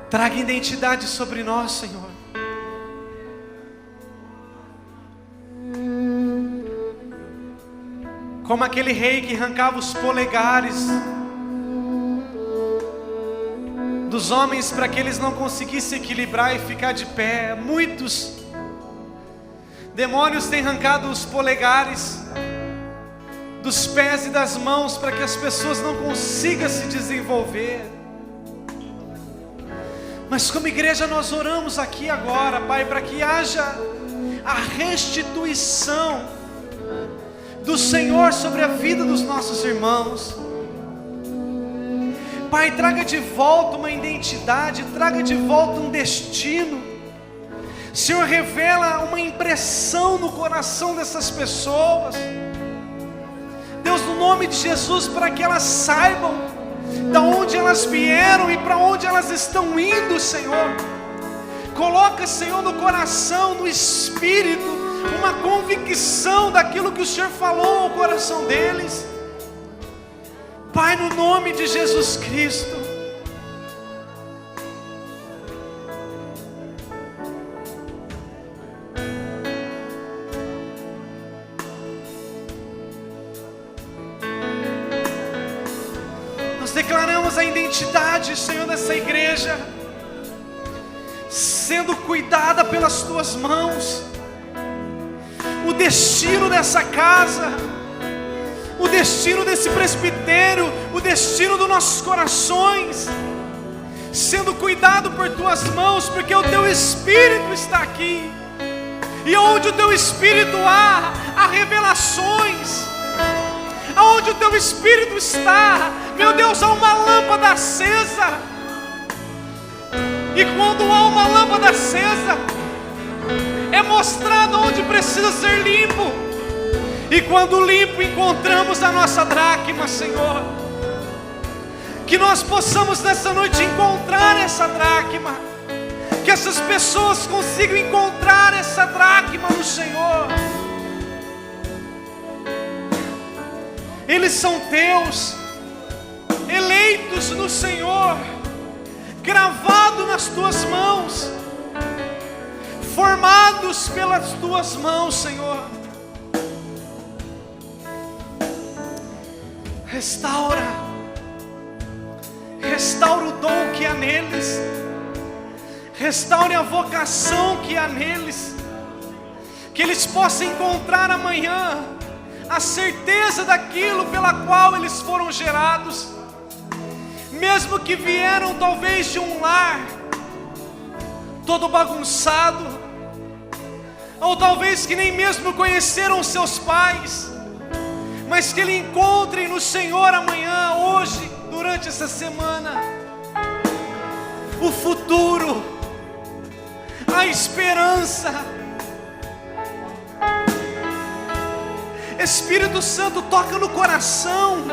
Speaker 1: Traga identidade sobre nós, Senhor. Como aquele rei que arrancava os polegares dos homens para que eles não conseguissem equilibrar e ficar de pé. Muitos demônios têm arrancado os polegares dos pés e das mãos para que as pessoas não consigam se desenvolver. Mas como igreja nós oramos aqui agora, Pai, para que haja a restituição do Senhor sobre a vida dos nossos irmãos. Pai, traga de volta uma identidade, traga de volta um destino. Senhor, revela uma impressão no coração dessas pessoas, Deus, no nome de Jesus, para que elas saibam da onde elas vieram e para onde elas estão indo, Senhor. Coloca, Senhor, no coração, no espírito, uma convicção daquilo que o Senhor falou ao coração deles. Pai, no nome de Jesus Cristo. Nós declaramos a identidade, Senhor, dessa igreja sendo cuidada pelas Tuas mãos. O destino dessa casa, o destino desse presbitério, o destino dos nossos corações, sendo cuidado por Tuas mãos, porque o Teu Espírito está aqui, e onde o Teu Espírito há revelações. Aonde o Teu Espírito está, meu Deus, há uma lâmpada acesa, e quando há uma lâmpada acesa, é mostrado onde precisa ser limpo. E quando limpo, encontramos a nossa dracma, Senhor. Que nós possamos nessa noite encontrar essa dracma. Que essas pessoas consigam encontrar essa dracma no Senhor. Eles são Teus, eleitos no Senhor, gravados nas Tuas mãos, formados pelas Tuas mãos, Senhor. Restaura o dom que há neles, restaure a vocação que há neles, que eles possam encontrar amanhã a certeza daquilo pela qual eles foram gerados, mesmo que vieram talvez de um lar todo bagunçado, ou talvez que nem mesmo conheceram seus pais, mas que Ele encontrem no Senhor amanhã, hoje, durante essa semana, o futuro, a esperança. Espírito Santo, toca no coração